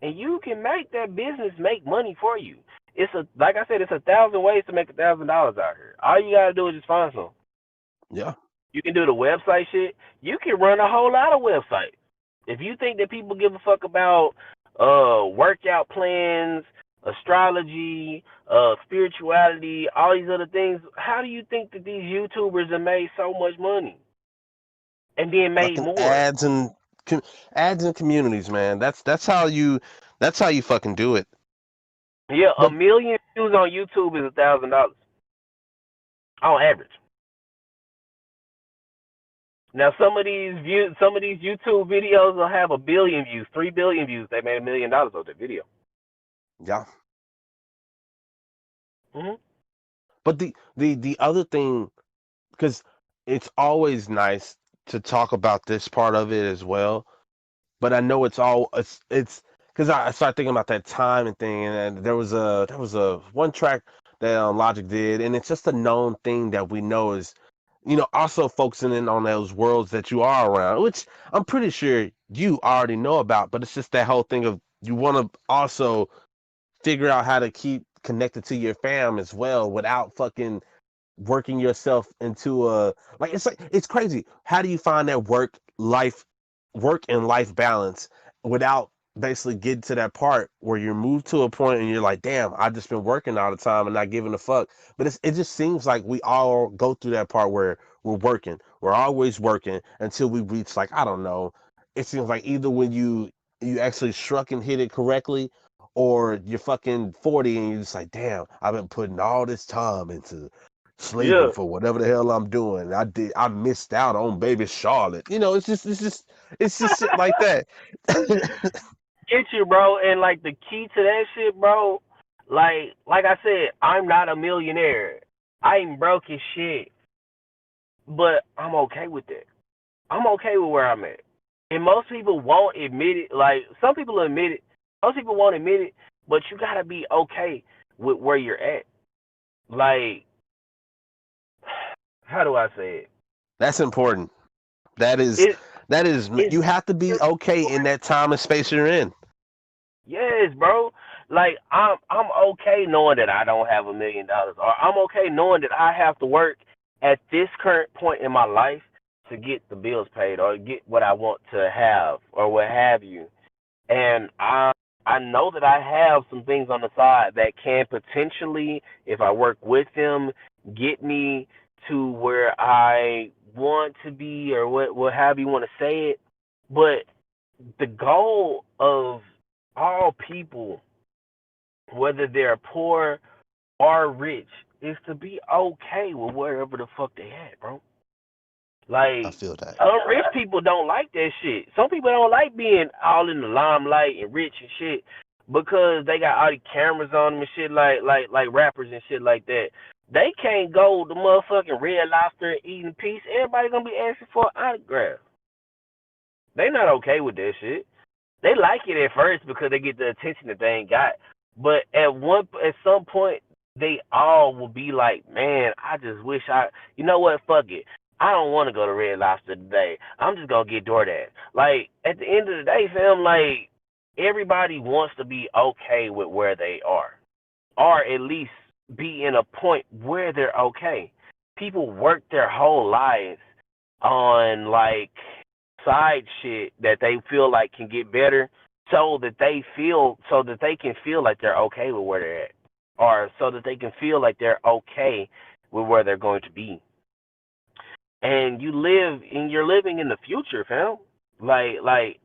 and you can make that business make money for you. It's a like I said, it's 1,000 ways to make $1,000 out here. All you gotta do is just find some. Yeah. You can do the website shit. You can run a whole lot of websites. If you think that people give a fuck about workout plans, astrology, spirituality, all these other things, how do you think that these YouTubers have made so much money and then made Fucking more? ads and communities, man. That's how you fucking do it. Yeah, a But million views on YouTube is $1,000 on average. Now some of these YouTube videos will have 1 billion views, 3 billion views. They made $1 million off the video. yeah. Hmm. But the other thing, because it's always nice to talk about this part of it as well. But I know it's because I started thinking about that time and thing, and there was a one track that Logic did, and it's just a known thing that we know is, also focusing in on those worlds that you are around, which I'm pretty sure you already know about. But it's just that whole thing of you want to also figure out how to keep connected to your fam as well without fucking working yourself into a like it's crazy. How do you find that work and life balance without basically getting to that part where you're moved to a point and you're like, damn, I've just been working all the time and not giving a fuck. But it just seems like we all go through that part where we're working. We're always working until we reach, like, I don't know. It seems like either when you actually struck and hit it correctly, or you're fucking 40 and you're just like, damn, I've been putting all this time into sleeping Yeah, for whatever the hell I'm doing. I missed out on baby Charlotte. It's just shit like that. get you, bro. And like the key to that shit, bro. Like I said, I'm not a millionaire. I'm broke as shit, but I'm okay with that. I'm okay with where I'm at. And most people won't admit it. Like some people admit it. Most people won't admit it. But you gotta be okay with where you're at. Like, how do I say it? That's important. That is It that is it's you have to be okay in that time and space you're in. yes, bro. Like I'm okay knowing that I don't have $1 million, or I'm okay knowing that I have to work at this current point in my life to get the bills paid or get what I want to have or what have you. And I know that I have some things on the side that can potentially, if I work with them, get me to where I want to be or what have you want to say it. But the goal of all people, whether they're poor or rich, is to be okay with wherever the fuck they at, bro. I Like feel that. some rich people don't like that shit. Some people don't like being all in the limelight and rich and shit because they got all the cameras on them and shit like rappers and shit like that. They can't go to motherfucking Red Lobster and eat in peace. Everybody gonna be asking for an autograph. They not okay with that shit. They like it at first because they get the attention that they ain't got. But at some point, they all will be like, man, I just wish you know what, fuck it. I don't want to go to Red Lobster today. I'm just gonna get DoorDash. Like at the end of the day, fam, like everybody wants to be okay with where they are. or at least be in a point where they're okay. People work their whole lives on like side shit that they feel like can get better so that they can feel like they're okay with where they're at. Or so that they can feel like they're okay with where they're going to be. And you're living in the future, fam. Like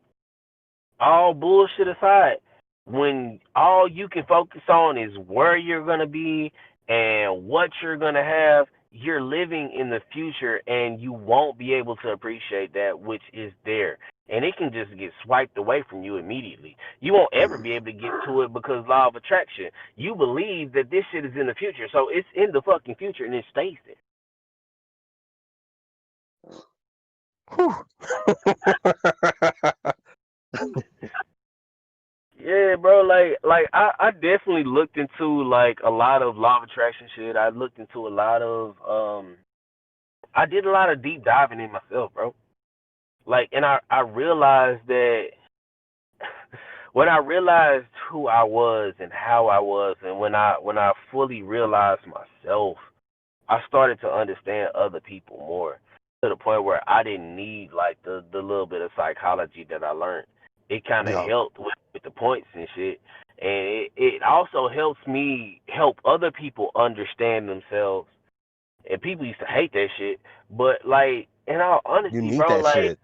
all bullshit aside, when all you can focus on is where you're gonna be and what you're gonna have, you're living in the future and you won't be able to appreciate that which is there. And it can just get swiped away from you immediately. You won't ever be able to get to it because law of attraction. You believe that this shit is in the future, so it's in the fucking future and it stays there. Yeah, bro. I definitely looked into like a lot of law of attraction shit. I looked into a lot of I did a lot of deep diving in myself, bro. Like, and I realized that when I realized who I was and how I was, and when I fully realized myself, I started to understand other people more to the point where I didn't need like the little bit of psychology that I learned. It kind of Yeah. helped with the points and shit, and it also helps me help other people understand themselves. And people used to hate that shit, but like in all You honesty, need bro, that like shit.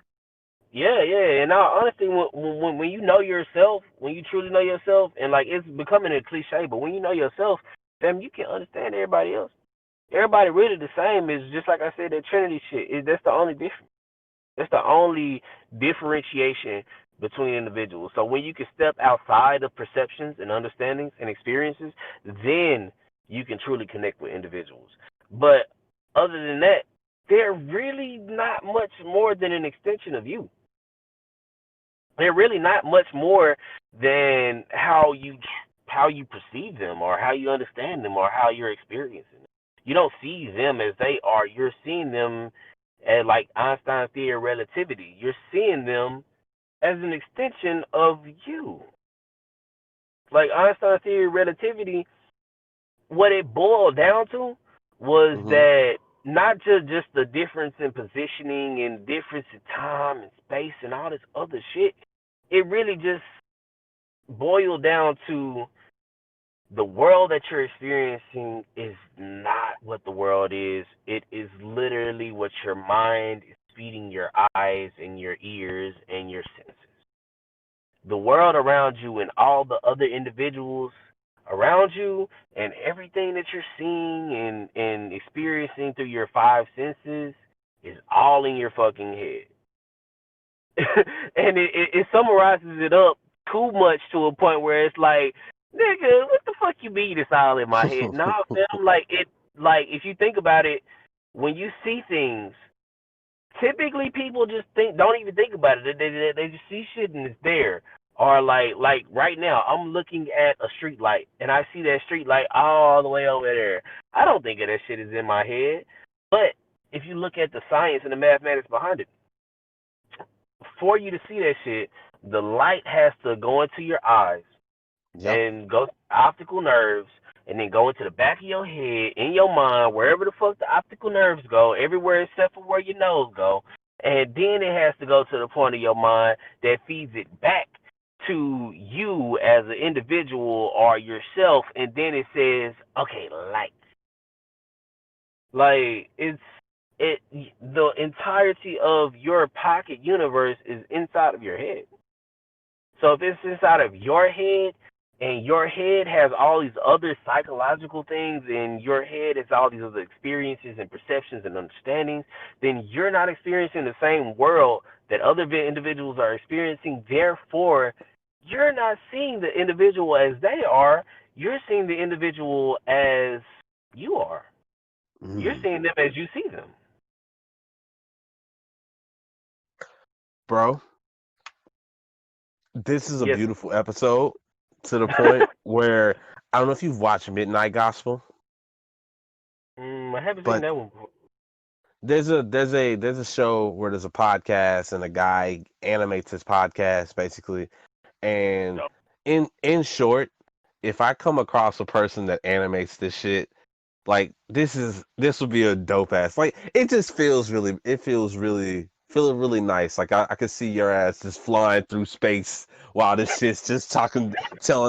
yeah. In all honesty, when you know yourself, when you truly know yourself, and like it's becoming a cliche, but when you know yourself, then you can understand everybody else. Everybody really the same. Is just like I said, that Trinity shit. That's the only difference. That's the only differentiation between individuals. So when you can step outside of perceptions and understandings and experiences, then you can truly connect with individuals. But other than that, they're really not much more than an extension of you. They're really not much more than how you perceive them or how you understand them or how you're experiencing them. You don't see them as they are. You're seeing them as like Einstein's theory of relativity. You're seeing them as an extension of you. Like Einstein's theory of relativity, what it boiled down to was Hmm. that not just the difference in positioning and difference in time and space and all this other shit. It really just boiled down to the world that you're experiencing is not what the world is. It is literally what your mind is feeding your eyes and your ears and your senses. The world around you and all the other individuals around you and everything that you're seeing and experiencing through your five senses is all in your fucking head. And it summarizes it up too much to a point where it's like, nigga, what the fuck you mean it's all in my head? Nah, fam, like if you think about it, when you see things, typically people just don't even think about it. They just see shit and it's there. Or like right now, I'm looking at a street light and I see that street light all the way over there. I don't think of that shit is in my head. But if you look at the science and the mathematics behind it, for you to see that shit, the light has to go into your eyes Yep. and go to optical nerves and then go into the back of your head, in your mind, wherever the fuck the optical nerves go, everywhere except for where your nose go. And then it has to go to the point of your mind that feeds it back to you as an individual or yourself, and then it says, okay, light. Like it the entirety of your pocket universe is inside of your head. So if it's inside of your head and your head has all these other psychological things and your head has all these other experiences and perceptions and understandings, then you're not experiencing the same world that other individuals are experiencing. Therefore, you're not seeing the individual as they are. You're seeing the individual as you are. You're Mm. seeing them as you see them. Bro, this is a Yes. beautiful episode to the point where I don't know if you've watched Midnight Gospel, I haven't seen but that one before. there's a show where there's a podcast and a guy animates his podcast basically, and in short, if I come across a person that animates this shit, like this would be a dope ass. Like it feels really nice. Like I could see your ass just flying through space while this shit's just telling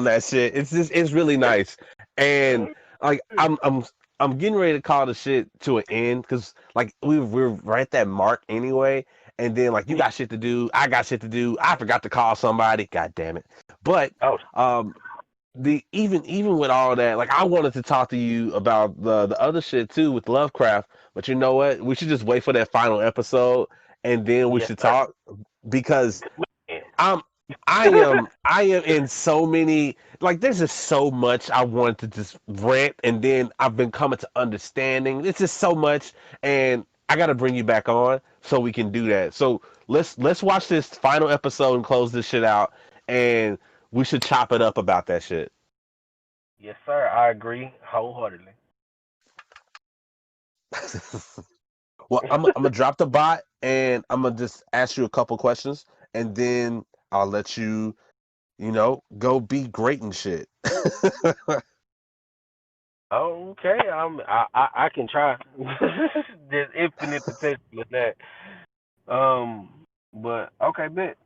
that shit. It's really nice. And like I'm getting ready to call the shit to an end because like we're right at that mark anyway. And then like you got shit to do, I got shit to do. I forgot to call somebody. God damn it. But Oh, um the even with all that, like I wanted to talk to you about the other shit too with Lovecraft, but you know what? We should just wait for that final episode and then we yes, should sir. talk because Man. I'm I am in so many like there's just so much I want to just rant and then I've been coming to understanding. It's just so much and I gotta bring you back on so we can do that. So let's watch this final episode and close this shit out and we should chop it up about that shit. Yes, sir. I agree wholeheartedly. Well, I'm gonna drop the bot and I'm gonna just ask you a couple questions and then I'll let you, go be great and shit. Okay, I can try. There's infinite potential in that. But okay, bet.